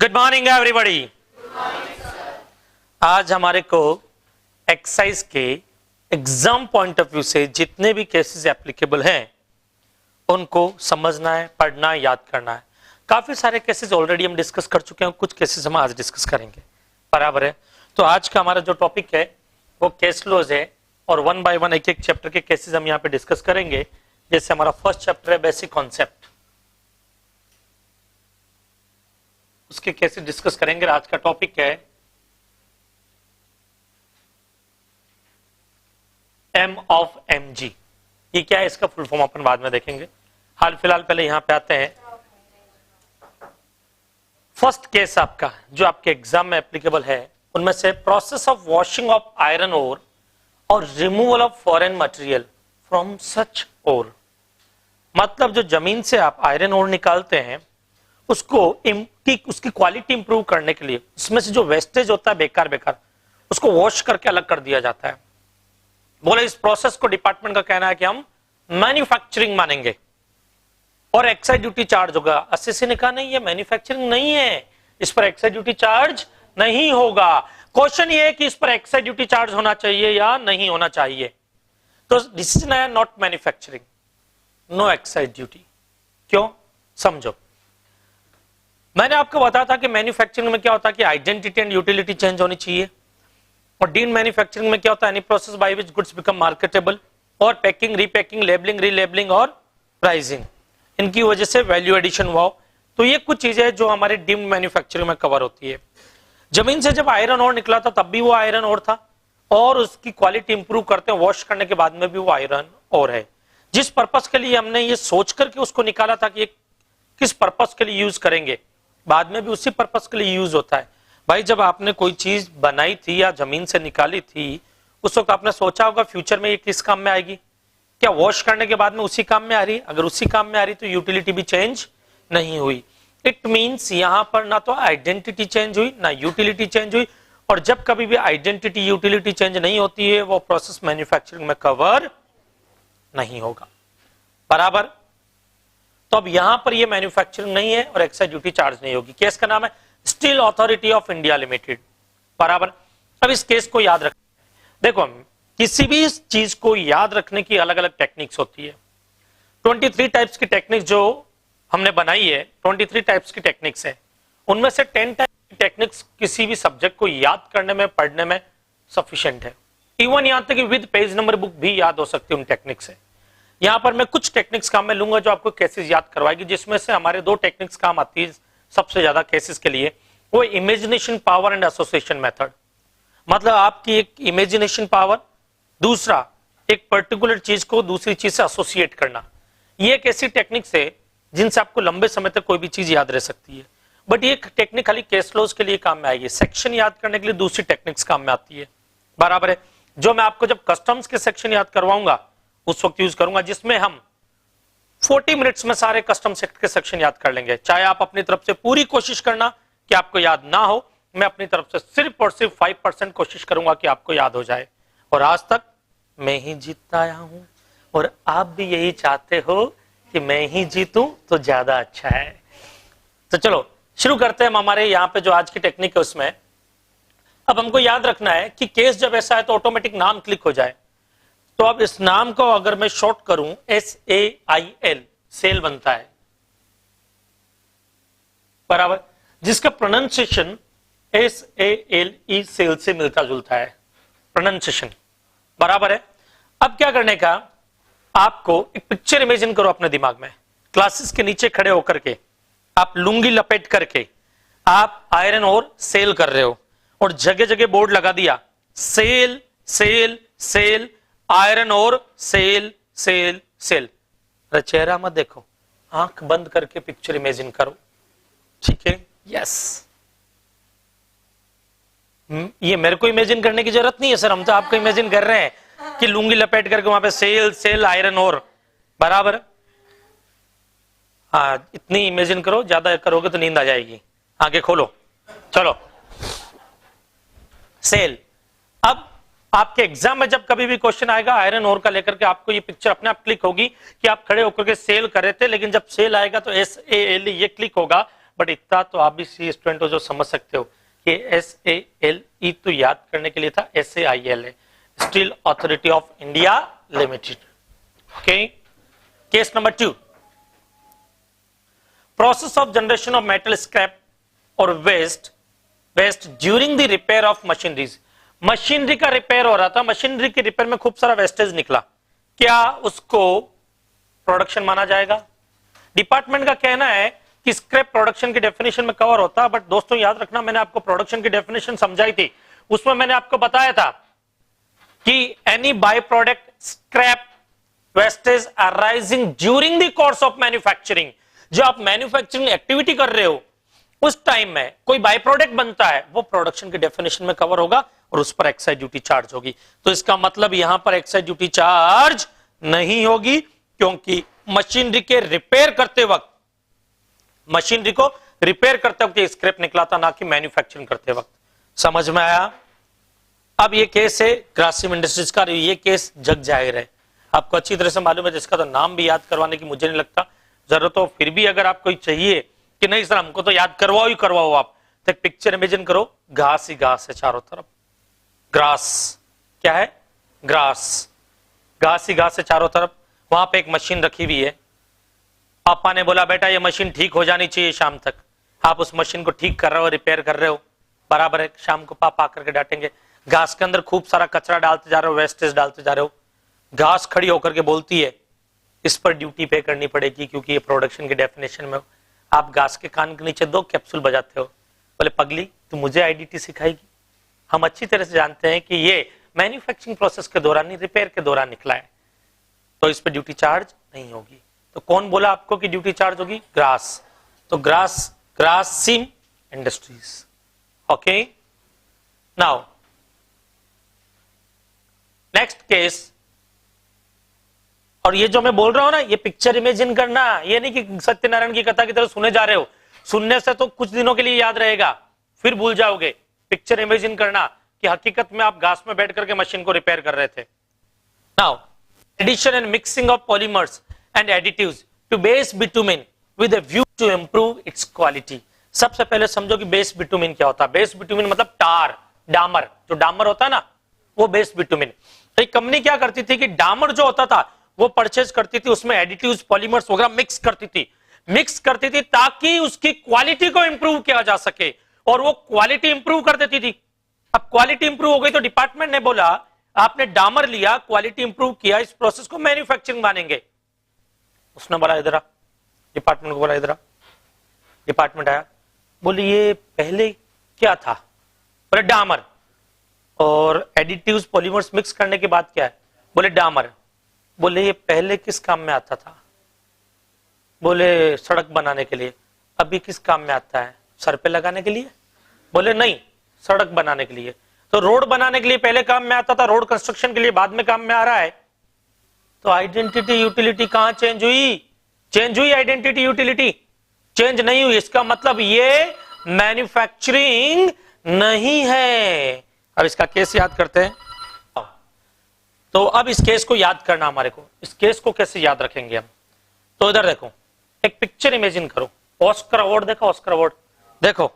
Good morning everybody. आज हमारे को एक्सरसाइज के एग्जाम पॉइंट ऑफ व्यू से जितने भी केसेस एप्लीकेबल हैं उनको समझना है, पढ़ना है, याद करना है। काफी सारे केसेस ऑलरेडी हम डिस्कस कर चुके हैं, कुछ केसेस हम आज डिस्कस करेंगे, बराबर है। तो आज का हमारा जो टॉपिक है वो केस लॉज है और वन बाय वन एक एक चैप्टर के केसेस हम यहाँ पे डिस्कस करेंगे। जैसे हमारा फर्स्ट चैप्टर है बेसिक कॉन्सेप्ट, उसके केसेस डिस्कस करेंगे। आज का टॉपिक है एम ऑफ एम जी। ये क्या है, इसका फुल फॉर्म अपन बाद में देखेंगे। हाल फिलहाल पहले यहां पे आते हैं। फर्स्ट केस आपका जो आपके एग्जाम में एप्लीकेबल है उनमें से process of washing of iron ore और removal of foreign material from such ore. मतलब जो जमीन से आप आयरन ओर निकालते हैं उसकी क्वालिटी इंप्रूव करने के लिए उसमें से जो वेस्टेज होता है बेकार उसको वॉश करके अलग कर दिया जाता है। बोले इस प्रोसेस को डिपार्टमेंट का कहना है कि हम मैन्युफैक्चरिंग मानेंगे और एक्साइज ड्यूटी चार्ज होगा। एसएससी ने कहा नहीं, ये मैन्युफैक्चरिंग नहीं है, इस पर एक्साइज ड्यूटी चार्ज नहीं होगा। क्वेश्चन ये है कि इस पर एक्साइज ड्यूटी चार्ज होना चाहिए या नहीं होना चाहिए। तो डिसीजन आया not manufacturing, no excise duty. क्यों, समझो। मैंने आपको बताया था कि मैन्युफैक्चरिंग में क्या होता है कि आइडेंटिटी एंड यूटिलिटी चेंज होनी चाहिए, और डीन मैन्युफैक्चरिंग में क्या होता है any process by which goods become marketable, और पैकिंग, रीपैकिंग, लेबलिंग, रीलेबलिंग और प्राइसिंग, इनकी वजह से वैल्यू एडिशन हुआ। तो ये कुछ चीजें हैं जो हमारे डीम्ड मैन्युफैक्चरिंग में कवर होती है। जमीन से जब आयरन ओर निकला था तब भी वो आयरन ओर था और उसकी क्वालिटी इंप्रूव करते हैं वॉश करने के बाद में भी वो आयरन ओर है। जिस पर्पस के लिए हमने ये सोच करके उसको निकाला था कि किस पर्पस के लिए यूज करेंगे, बाद में भी उसी पर्पस के लिए यूज होता है। भाई जब आपने कोई चीज बनाई थी या जमीन से निकाली थी उस वक्त आपने सोचा होगा फ्यूचर में ये किस काम में आएगी, क्या वॉश करने के बाद में उसी काम में आ रही? अगर उसी काम में आ रही तो यूटिलिटी भी चेंज नहीं हुई। इट मींस यहां पर ना तो आइडेंटिटी चेंज हुई ना यूटिलिटी चेंज हुई, और जब कभी भी आइडेंटिटी यूटिलिटी चेंज नहीं होती है वो प्रोसेस मैन्युफैक्चरिंग में कवर नहीं होगा, बराबर। तो अब यहां पर ये मैन्युफैक्चरिंग नहीं है और एक्साइज ड्यूटी चार्ज नहीं होगी। केस का नाम है steel authority of India limited, बराबर। अब इस केस को याद रख, देखो किसी भी चीज को याद रखने की अलग अलग टेक्निक्स होती है। 23 टाइप्स की टेक्निक्स जो हमने बनाई है, 23 टाइप्स की टेक्निक्स है, उनमें से 10 टाइप की टेक्निक्स किसी भी सब्जेक्ट को याद करने में, पढ़ने में सफिशिएंट है। इवन यहां तक कि विद पेज नंबर बुक भी याद हो सकती है उन टेक्निक्स से। यहां पर मैं कुछ टेक्निक्स काम में लूंगा जो आपको केसेस याद करवाएगी, जिसमें से हमारे 2 टेक्निक्स काम आती है सबसे ज्यादा केसेस के लिए। वो imagination power and association method. मतलब आपकी एक इमेजिनेशन पावर, दूसरा एक पर्टिकुलर चीज को दूसरी चीज से एसोसिएट करना। ये एक ऐसी टेक्निक्स है जिनसे आपको लंबे समय तक कोई भी चीज याद रह सकती है, बट ये टेक्निक खाली केस लॉज के लिए काम में आएगी। सेक्शन याद करने के लिए दूसरी टेक्निक्स काम में आती है, बराबर है। जो मैं आपको जब कस्टम्स के सेक्शन याद करवाऊंगा उस वक्त यूज करूंगा, जिसमें हम 40 मिनट्स में सारे कस्टम एक्ट के सेक्शन याद कर लेंगे। चाहे आप अपनी तरफ से पूरी कोशिश करना कि आपको याद ना हो, मैं अपनी तरफ से सिर्फ और सिर्फ 5% कोशिश करूंगा कि आपको याद हो जाए। और आज तक मैं ही जीतता आया हूं और आप भी यही चाहते हो कि मैं ही जीतूं तो ज्यादा अच्छा है। तो चलो शुरू करते हैं हमारे यहाँ पे जो आज की टेक्निक है उसमें। अब हमको याद रखना है कि केस जब ऐसा है तो ऑटोमेटिक नाम क्लिक हो जाए। तो अब इस नाम को अगर मैं शॉर्ट करूं SAIL, सेल बनता है, बराबर, जिसका प्रोनाउंसिएशन SALE, सेल से मिलता जुलता है प्रोनाउंसिएशन, बराबर है। अब क्या करने का, आपको एक पिक्चर इमेजिन करो अपने दिमाग में। क्लासेस के नीचे खड़े होकर के आप लुंगी लपेट करके आप आयरन और सेल कर रहे हो और जगह जगह बोर्ड लगा दिया सेल सेल सेल, आयरन और सेल सेल सेल। चेहरा मत देखो, आंख बंद करके पिक्चर इमेजिन करो, ठीक है? यस, ये मेरे को इमेजिन करने की जरूरत नहीं है सर, हम तो आपको इमेजिन कर रहे हैं कि लुंगी लपेट करके वहां पे सेल सेल आयरन और, बराबर। हाँ, इतनी इमेजिन करो, ज्यादा करोगे तो नींद आ जाएगी। आगे खोलो, चलो सेल। अब आपके एग्जाम में जब कभी भी क्वेश्चन आएगा आयरन ओर का लेकर के, आपको ये पिक्चर अपने आप क्लिक होगी कि आप खड़े होकर के सेल कर रहे थे, लेकिन जब सेल आएगा तो SALE ये क्लिक होगा, बट इतना तो आप भी सी स्टूडेंट हो जो समझ सकते हो कि SALE तो याद करने के लिए था, SAIL है, steel authority of India limited. Okay, case number 2, process of generation of metal scrap और waste during the repair of machineries. Machinery का रिपेयर हो रहा था, मशीनरी के रिपेयर में खूब सारा वेस्टेज निकला, क्या उसको प्रोडक्शन माना जाएगा? डिपार्टमेंट का कहना है कि स्क्रैप प्रोडक्शन की डेफिनेशन में कवर होता है, बट दोस्तों याद रखना मैंने आपको प्रोडक्शन की डेफिनेशन समझाई थी, उसमें मैंने आपको बताया था कि any by product scrap wastage arising during the course of manufacturing, जो आप मैन्युफैक्चरिंग एक्टिविटी कर रहे हो उस टाइम में कोई बाय प्रोडक्ट बनता है वो प्रोडक्शन की डेफिनेशन में कवर होगा और उस पर एक्साइज ड्यूटी चार्ज होगी। तो इसका मतलब यहां पर एक्साइज ड्यूटी चार्ज नहीं होगी, क्योंकि मशीनरी के रिपेयर करते वक्त, मशीनरी को रिपेयर करते वक्त स्क्रैप निकला था, ना कि मैन्युफैक्चरिंग करते वक्त। समझ में आया? अब ये केस है ग्रासिम इंडस्ट्रीज का, ये केस जग जाहिर है, आपको अच्छी तरह से मालूम है, जिसका तो नाम भी याद करवाने की मुझे नहीं लगता जरूरत हो, फिर भी अगर आपको चाहिए कि नहीं सर हमको तो याद करवाओ ही करवाओ, आप तो एक पिक्चर इमेजिन करो, घास ही घास है चारों तरफ, ग्रास, क्या है? ग्रास, घास ही घास है चारों तरफ, वहां पे एक मशीन रखी हुई है, पापा ने बोला बेटा ये मशीन ठीक हो जानी चाहिए शाम तक, आप उस मशीन को ठीक कर रहे हो, रिपेयर कर रहे हो, बराबर है, शाम को पापा आकर के डांटेंगे, घास के अंदर खूब सारा कचरा डालते जा रहे हो, वेस्टेज डालते जा रहे हो, घास खड़ी होकर के बोलती है इस पर ड्यूटी पे करनी पड़ेगी क्योंकि ये प्रोडक्शन की डेफिनेशन में हो। आप घास के कान के नीचे 2 कैप्सूल बजाते हो, बोले पगली तू मुझे आईडीटी सिखाएगी? हम अच्छी तरह से जानते हैं कि ये मैन्युफैक्चरिंग प्रोसेस के दौरान नहीं, रिपेयर के दौरान निकला है, तो इस पर ड्यूटी चार्ज नहीं होगी। तो कौन बोला आपको कि ड्यूटी चार्ज होगी? ग्रास, तो Grasim industries. Okay, now next case, और ये जो मैं बोल रहा हूं ना, ये पिक्चर इमेजिन करना, ये नहीं कि सत्यनारायण की कथा की तरह सुने जा रहे हो, सुनने से तो कुछ दिनों के लिए याद रहेगा फिर भूल जाओगे। पिक्चर इमेजिन करना कि हकीकत में आप घास में बैठ करके मशीन को रिपेयर कर रहे थे। Now addition and mixing of polymers and additives to base bitumen with a view to improve its quality. सबसे पहले समझो कि बेस बिटुमिन क्या होता है। बेस बिटुमिन मतलब टार, डामर, जो डामर होता है ना वो बेस बिटुमिन। एक कंपनी क्या करती थी कि डामर जो होता था वो परचेज करती थी, उसमें एडिटिव्स पॉलीमर्स वगैरह मिक्स करती थी ताकि उसकी क्वालिटी को इंप्रूव किया जा सके, और वो क्वालिटी इंप्रूव कर देती थी। अब क्वालिटी इंप्रूव हो गई तो डिपार्टमेंट ने बोला आपने डामर लिया, क्वालिटी इंप्रूव किया, इस प्रोसेस को मैन्युफैक्चरिंग मानेंगे। उसने बोला इधर आ, डिपार्टमेंट को बोला इधर आ, डिपार्टमेंट आया, बोले ये पहले क्या था? बोले डामर, और एडिटिव्स पॉलीमर्स मिक्स करने के बाद क्या है? बोले डामर। बोले ये पहले किस काम में आता था? बोले सड़क बनाने के लिए। अभी किस काम में आता है? सर पे लगाने के लिए? बोले नहीं, सड़क बनाने के लिए। तो रोड बनाने के लिए पहले काम में आता था, रोड कंस्ट्रक्शन के लिए बाद में काम में आ रहा है। तो आइडेंटिटी यूटिलिटी कहां चेंज हुई? चेंज हुई आइडेंटिटी यूटिलिटी? चेंज नहीं हुई। इसका मतलब ये मैन्युफैक्चरिंग नहीं है। अब इसका केस याद करते हैं। तो अब इस केस को याद करना हमारे को, इस केस को कैसे याद रखेंगे हम? तो इधर देखो, एक पिक्चर इमेजिन करो, ऑस्कर अवार्ड देखो, ऑस्कर अवार्ड देखो,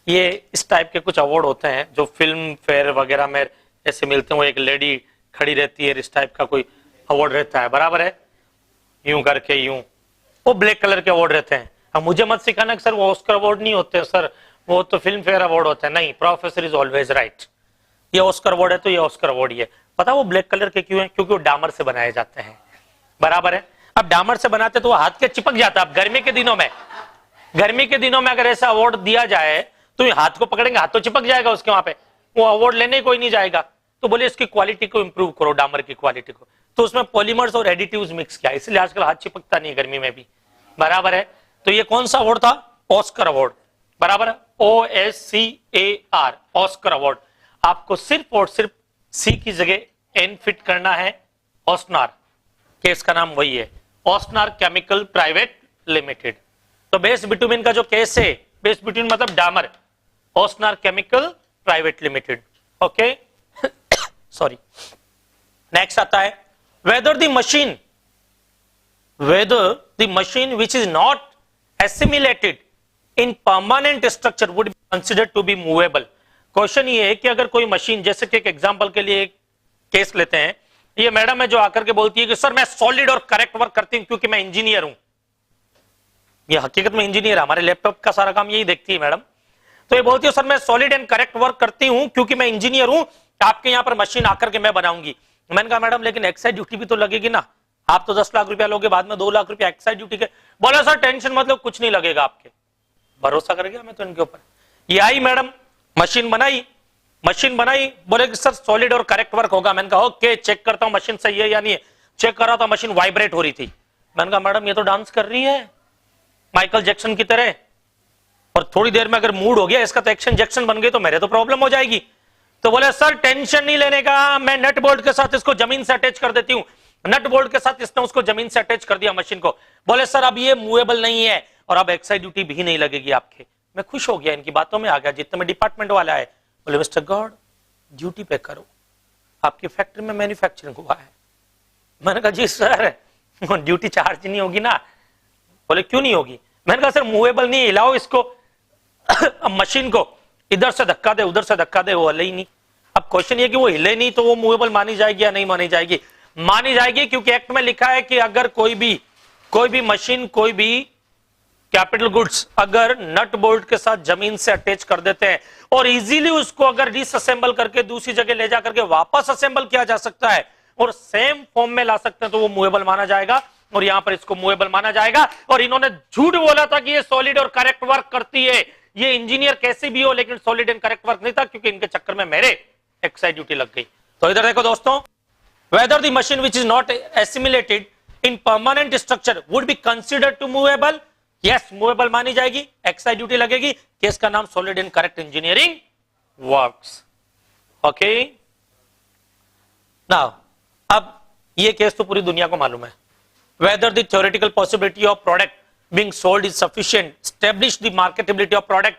ये इस टाइप के कुछ अवार्ड होते हैं जो फिल्म फेयर वगैरह में ऐसे मिलते हैं। वो एक लेडी खड़ी रहती है, इस टाइप का कोई अवार्ड रहता है, बराबर है, यूं करके यूं, वो ब्लैक कलर के अवार्ड रहते हैं। अब मुझे मत सिखाना कि सर वो ऑस्कर अवार्ड नहीं होते सर, वो तो फिल्म फेयर अवार्ड होते हैं। नहीं, प्रोफेसर इज ऑलवेज राइट। ये ऑस्कर अवार्ड है तो ये ऑस्कर अवार्ड ही है। पता वो ब्लैक कलर के क्यों है? क्योंकि वो डामर से बनाए जाते हैं, बराबर है। अब डामर से बनाते तो वो हाथ के चिपक जाता है। अब गर्मी के दिनों में अगर ऐसा अवार्ड दिया जाए तो ये हाथ को पकड़ेंगे, हाथ तो चिपक जाएगा उसके, वहां पे वो अवार्ड लेने कोई नहीं जाएगा। तो बोले इसकी क्वालिटी को इंप्रूव करो, डामर की क्वालिटी को, तो उसमें पॉलीमर्स और एडिटिव्स मिक्स किया, इसलिए आजकल हाथ चिपकता नहीं है गर्मी में भी, बराबर है। तो ये कौन सा अवार्ड था? ऑस्कर अवार्ड, बराबर है, OSCAR, ऑस्कर अवार्ड। आपको सिर्फ और सिर्फ सी की जगह एन फिट करना है। ऑस्टनार, केस का नाम वही है, ऑस्टनार केमिकल प्राइवेट लिमिटेड। तो बेस बिटुमिन का जो केस है, बेस बिटुमिन मतलब डामर, Austnar chemical private limited. Okay, sorry. Next आता है whether the machine which is not assimilated in permanent structure would be considered to be movable. Question ये है कि अगर कोई मशीन, जैसे कि एक एग्जांपल के लिए एक केस लेते हैं, ये मैडम है जो आकर के बोलती है कि सर मैं सॉलिड और करेक्ट वर्क करती हूं क्योंकि मैं इंजीनियर हूं। ये हकीकत में इंजीनियर, हमारे लैपटॉप का सारा काम यही देखती है मैडम। तो ये बोलती है सर मैं सॉलिड एंड करेक्ट वर्क करती हूं क्योंकि मैं इंजीनियर हूं, आपके यहां पर मशीन आकर के मैं बनाऊंगी। मैंने कहा मैडम लेकिन एक्साइज ड्यूटी भी तो लगेगी ना, आप तो 10 लाख रुपया लोगे, बाद में 2 लाख रुपया एक्साइज ड्यूटी के। बोला सर टेंशन मतलब कुछ नहीं लगेगा आपके। भरोसा कर गया मैं तो इनके ऊपर। ये आई मैडम, मशीन बनाई, बोले कि सर सॉलिड और करेक्ट वर्क होगा। मैंने कहा ओके, चेक करता हूं मशीन सही है या नहीं है। चेक कर रहा था, मशीन वाइब्रेट हो रही थी। मैंने कहा मैडम ये तो डांस कर रही है माइकल जैक्सन की तरह, और थोड़ी देर में अगर मूड हो गया इसका तो एक्शन जैक्सन बन गई तो मेरे तो प्रॉब्लम हो जाएगी। तो बोले सर टेंशन नहीं लेने का, मैं नट बोल्ट के साथ इसको जमीन से अटैच कर देती हूं। नट बोल्ट के साथ इसने उसको जमीन से अटैच कर दिया मशीन को। बोले सर अब ये मूवेबल नहीं है और अब एक्साइज ड्यूटी भी नहीं लगेगी आपके। मैं खुश हो गया, इनकी बातों में आ गया। जितने में डिपार्टमेंट वाला है बोले मिस्टर गॉड ड्यूटी पे करो, आपकी फैक्ट्री में मैन्युफैक्चरिंग हुआ है। मैंने कहा जी सर ड्यूटी चार्ज नहीं होगी ना। बोले क्यों नहीं होगी। मैंने कहा सर मूवेबल नहीं, हिलाओ इसको मशीन को, इधर से धक्का दे उधर से धक्का दे, वो हिले ही नहीं। अब क्वेश्चन ये कि वो हिले नहीं तो वो मूवेबल मानी जाएगी या नहीं मानी जाएगी। मानी जाएगी क्योंकि एक्ट में लिखा है कि अगर कोई भी मशीन, कोई भी कैपिटल गुड्स अगर नट बोल्ट के साथ जमीन से अटैच कर देते हैं और इजीली उसको अगर डिसअसेंबल करके दूसरी जगह ले जा करके वापस असेंबल किया जा सकता है और सेम फॉर्म में ला सकते हैं तो वो मूवेबल माना जाएगा। और यहां पर इसको मूवेबल माना जाएगा। और इन्होंने झूठ बोला था कि ये सॉलिड और करेक्ट वर्क करती है, ये इंजीनियर कैसे भी हो लेकिन सॉलिड एंड करेक्ट वर्क नहीं था, क्योंकि इनके चक्कर में मेरे एक्साइज ड्यूटी लग गई। तो इधर देखो दोस्तों, whether the machine which is not assimilated in permanent structure would be considered to movable, yes movable मानी जाएगी, एक्साइज ड्यूटी लगेगी। केस का नाम solid and correct engineering works. Okay now, अब ये केस तो पूरी दुनिया को मालूम है। whether the theoretical possibility of product being sold is sufficient establish the marketability of product।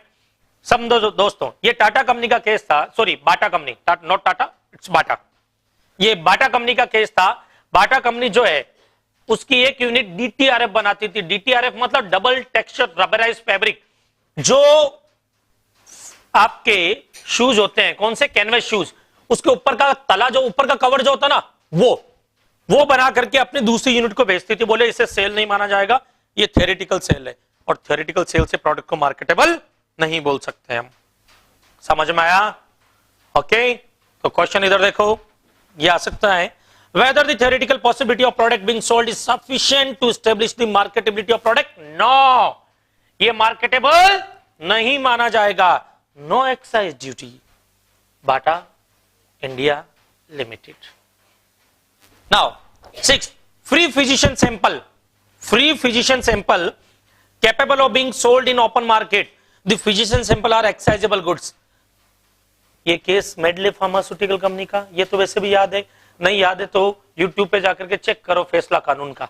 समझो दोस्तों, ये टाटा कंपनी का केस था, sorry Bata company, not Tata it's Bata. ये बाटा कंपनी का केस था। बाटा कंपनी जो है उसकी एक यूनिट डीटीआरएफ बनाती थी। डीटीआरएफ मतलब डबल टेक्सचर रबराइज फैब्रिक। जो आपके शूज होते हैं, कौन से, कैनवस शूज, उसके ऊपर का तला, जो ऊपर का कवर जो होता ना, वो बना करके अपनी दूसरी यूनिट को बेचती थी। बोले इसे सेल नहीं माना जाएगा, ये थ्योरेटिकल सेल है, और थ्योरेटिकल सेल से प्रोडक्ट को मार्केटेबल नहीं बोल सकते हम। समझ में आया? ओके, तो क्वेश्चन इधर देखो, ये आ सकता है whether the theoretical possibility of product being sold is sufficient to establish the marketability of product। no, ये मार्केटेबल नहीं माना जाएगा। No excise duty, Bata India limited. Now 6, free physician sample capable of being sold in open market, the physician sample are excisable goods। ये case medley pharmaceutical company का, ये तो वैसे भी याद है, नहीं याद है तो YouTube पे जाकर के चेक करो, फैसला कानून का,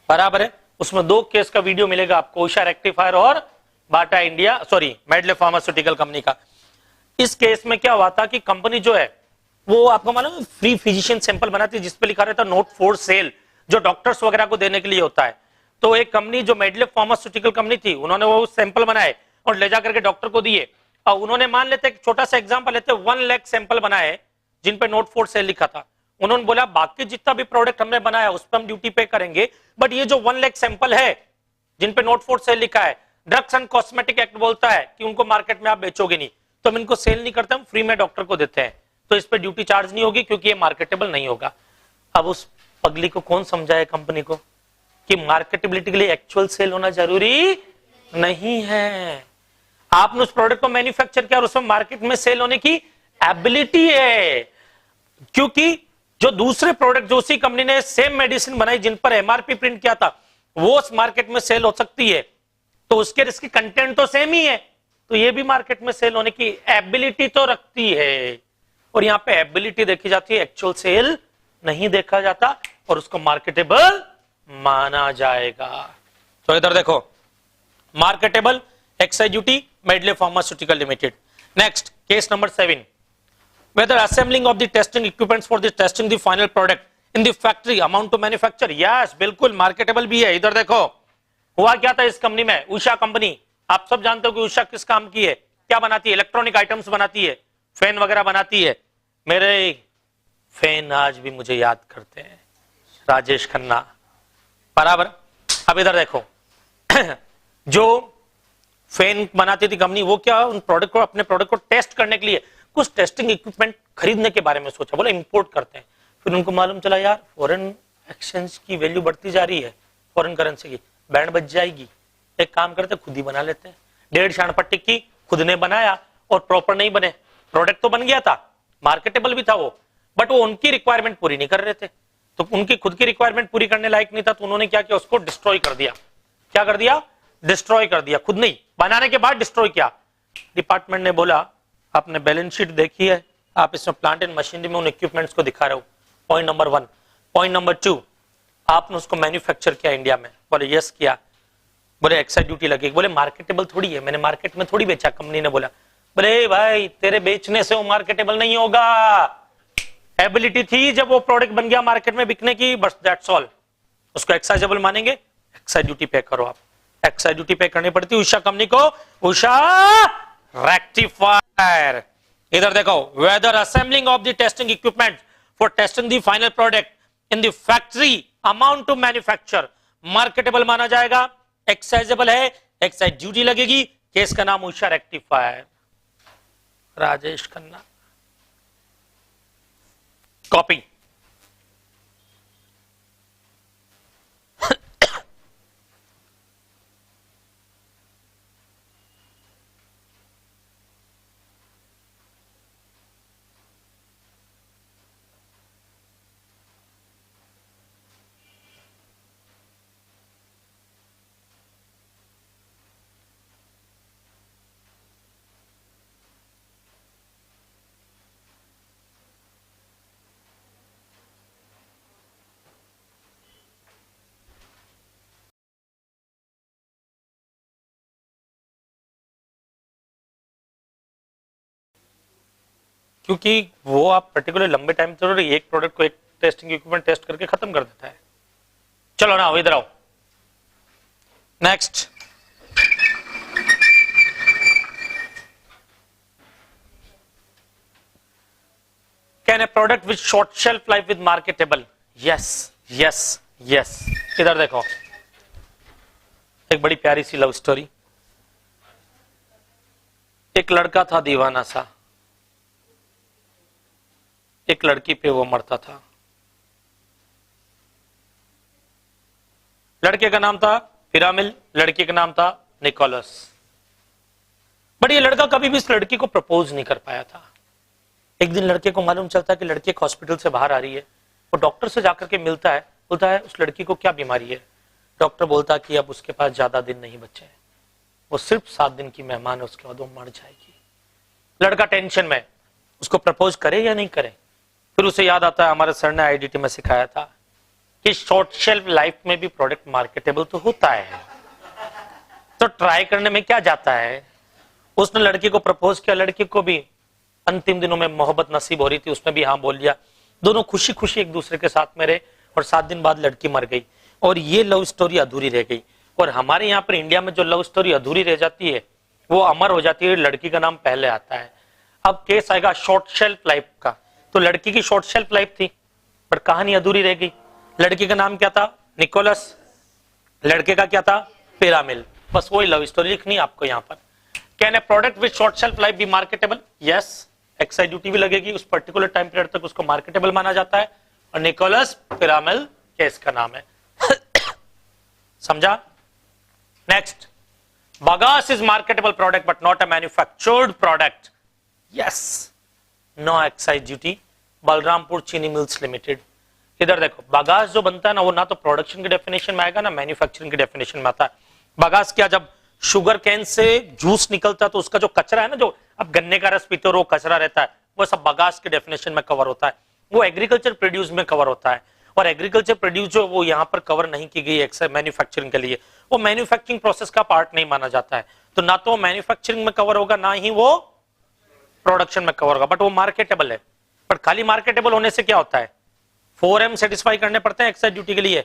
बराबर है। उसमें 2 केस का वीडियो मिलेगा आपको, उषा रेक्टिफायर और Bata India, sorry medley pharmaceutical company का। इस केस में क्या हुआ था कि कंपनी जो है वो आपको मालूम फ्री फिजिशियन सैंपल बनाती है, जिसपे लिखा रहता नोट फॉर सेल, जो डॉक्टर्स वगैरह को देने के लिए होता है। तो एक कंपनी जो मेडले फार्मास्यूटिकल कंपनी थी, उन्होंने वो सैंपल बनाए और ले जाकर के डॉक्टर को दिए। और उन्होंने, मान लेते एक छोटा सा एग्जांपल लेते, 1 लाख सैंपल बनाए जिन पे नोट फॉर सेल लिखा था। उन्होंने बोला बाकी जितना भी प्रोडक्ट हमने बनाया उस पर हम ड्यूटी पे करेंगे, बट ये जो 1 लाख सैंपल है जिन पे नोट फॉर सेल लिखा है, ड्रग्स एंड कॉस्मेटिक एक्ट बोलता है कि उनको मार्केट में आप बेचोगे नहीं, तो हम इनको सेल नहीं करते, हम फ्री में डॉक्टर को देते हैं, तो इस पे ड्यूटी चार्ज नहीं होगी क्योंकि ये मार्केटेबल नहीं होगा। अब उस पगली को कौन समझाए कंपनी को कि मार्केटेबिलिटी के लिए एक्चुअल सेल होना जरूरी नहीं है। आपने उस प्रोडक्ट को मैन्युफैक्चर किया और उसमें मार्केट में सेल होने की एबिलिटी है, क्योंकि जो दूसरे प्रोडक्ट जो उसी कंपनी ने सेम मेडिसिन बनाई जिन पर एमआरपी प्रिंट किया था, वो उस मार्केट में सेल हो सकती है, तो उसके रिस्क की कंटेंट तो सेम ही है, तो ये भी मार्केट में सेल होने की एबिलिटी तो रखती है। और यहां पे एबिलिटी देखी जाती है, एक्चुअल सेल नहीं देखा जाता, और उसको मार्केटेबल माना जाएगा। तो इधर देखो, marketable, excise duty, medley pharmaceutical limited. Next, case number 7, whether assembling of the testing equipments for the testing the final product in the factory amount to manufacture। yes, बिल्कुल मार्केटेबल भी है। इधर देखो, हुआ क्या था इस कंपनी में, उषा कंपनी, आप सब जानते हो कि उषा किस काम की है, क्या बनाती है, इलेक्ट्रॉनिक आइटम्स बनाती है, फैन वगैरह बनाती है। मेरे फैन आज भी मुझे याद करते हैं, राजेश खन्ना, बराबर। अब इधर देखो जो फैन बनाती थी कंपनी, वो क्या उन प्रोडक्ट को, अपने प्रोडक्ट को टेस्ट करने के लिए कुछ टेस्टिंग इक्विपमेंट खरीदने के बारे में सोचा, बोले इंपोर्ट करते हैं। फिर उनको मालूम चला यार फॉरेन एक्सचेंज की वैल्यू बढ़ती जा रही है, फॉरेन करेंसी की बैंड बच जाएगी, एक काम करते खुद ही बना लेते हैं। 1.5 शाणपट्टी की खुद ने बनाया और प्रॉपर नहीं बने, प्रोडक्ट तो बन गया था, मार्केटेबल भी था वो, बट वो उनकी रिक्वायरमेंट पूरी नहीं कर रहे थे, तो उनकी खुद की रिक्वायरमेंट पूरी करने लायक नहीं था, तो उन्होंने क्या किया, उसको डिस्ट्रॉय कर दिया। क्या कर दिया? डिस्ट्रॉय कर दिया, खुद नहीं, बनाने के बाद डिस्ट्रॉय किया। डिपार्टमेंट ने बोला आपने बैलेंस शीट देखी है, आप इसमें प्लांट एंड मशीनरी में उन इक्विपमेंट्स को दिखा रहे हो, पॉइंट नंबर 1। पॉइंट नंबर 2, आपने उसको मैन्युफैक्चर किया इंडिया में, बोले यस किया, बोले एक्साइज ड्यूटी लगेगी, बोले मार्केटेबल थोड़ी है, मैंने मार्केट में थोड़ी बेचा, कंपनी ने बोला, बोले भाई तेरे बेचने से वो मार्केटेबल नहीं होगा, एबिलिटी थी जब वो प्रोडक्ट बन गया मार्केट में बिकने की, बस दैट्स ऑल, उसको एक्साइजेबल मानेंगे, एक्साइज ड्यूटी पे करो। आप एक्साइज ड्यूटी पे करनी पड़ती उषा कंपनी को, उषा रेक्टिफायर। इधर देखो, whether assembling of the testing equipment for testing the final product in the factory amount to manufacture marketable माना जाएगा, एक्साइजेबल है, एक्साइज ड्यूटी लगेगी, केस का नाम उषा रेक्टिफायर, राजेश खन्ना। कॉपी। क्योंकि वो आप पर्टिकुलर लंबे टाइम तक एक प्रोडक्ट को एक टेस्टिंग इक्विपमेंट टेस्ट करके खत्म कर देता है। चलो ना इधर आओ, next. Can a product with short shelf life with marketable? Yes yes yes. इधर देखो, एक बड़ी प्यारी सी लव स्टोरी। एक लड़का था दीवाना सा, एक लड़की पे वो मरता था। लड़के का नाम था पिरामिल, लड़की का नाम था निकोलस। बट ये लड़का कभी भी इस लड़की को प्रपोज नहीं कर पाया था। एक दिन लड़के को मालूम चलता है कि लड़की एक हॉस्पिटल से बाहर आ रही है, वो डॉक्टर से जाकर के मिलता है, बोलता है उस लड़की को क्या बीमारी है। डॉक्टर बोलता है कि अब उसके पास ज्यादा दिन नहीं बचे हैं, वो सिर्फ 7 दिन की मेहमान है, उसके बाद वो मर जाएगी। लड़का टेंशन में, उसको प्रपोज करे या नहीं करे। फिर उसे याद आता है हमारे सर ने आईडीटी में सिखाया था कि शॉर्ट शेल्फ लाइफ में भी प्रोडक्ट मार्केटेबल तो होता है, तो ट्राई करने में क्या जाता है। उसने लड़की को प्रपोज किया, लड़की को भी अंतिम दिनों में मोहब्बत नसीब हो रही थी, उसने भी हाँ बोल दिया। दोनों खुशी खुशी एक दूसरे के साथ में रहे और 7 दिन बाद लड़की मर गई और ये लव स्टोरी अधूरी रह गई। और हमारे यहाँ पर इंडिया में जो लव स्टोरी अधूरी रह जाती है वो अमर हो जाती है, लड़की का नाम पहले आता है। अब केस आएगा शॉर्ट शेल्फ लाइफ का, तो लड़की की शॉर्ट शेल्फ लाइफ थी पर कहानी अधूरी रह गई। लड़की का नाम क्या था? निकोलस, लड़के का क्या था? पिरामिल। बस वही लव स्टोरी लिखनी आपको यहाँ पर। Can a product with short shelf life be marketable? Yes, excise duty भी लगेगी, उस पर्टिकुलर टाइम पीरियड तक उसको मार्केटेबल माना जाता है। और निकोलस पिरामिल केस का नाम है। समझा? Next, Bagasse is marketable product but not a manufactured product. Yes, no excise duty. Balrampur चीनी मिल्स लिमिटेड। इधर देखो, बागास जो बनता है ना वो ना तो प्रोडक्शन की डेफिनेशन में आएगा ना मैन्युफैक्चरिंग की डेफिनेशन में आता है। बागास क्या, जब शुगर कैन से जूस निकलता है तो उसका जो कचरा है ना, जो अब गन्ने का रस पीते हो वो कचरा रहता है, वो सब बागास के डेफिनेशन में कवर होता है। वो एग्रीकल्चर प्रोड्यूस में कवर होता है और एग्रीकल्चर प्रोड्यूस जो वो यहाँ पर कवर नहीं की गई है मैन्युफैक्चरिंग के लिए, वो मैन्युफैक्चरिंग प्रोसेस का पार्ट नहीं माना जाता है। तो ना तो मैन्युफैक्चरिंग में कवर होगा ना ही वो प्रोडक्शन में कवर होगा, बट वो मार्केटेबल है। पर खाली मार्केटेबल होने से क्या होता है? 4M सेटिस्फाई करने पड़ते हैं एक्साइज ड्यूटी के लिए।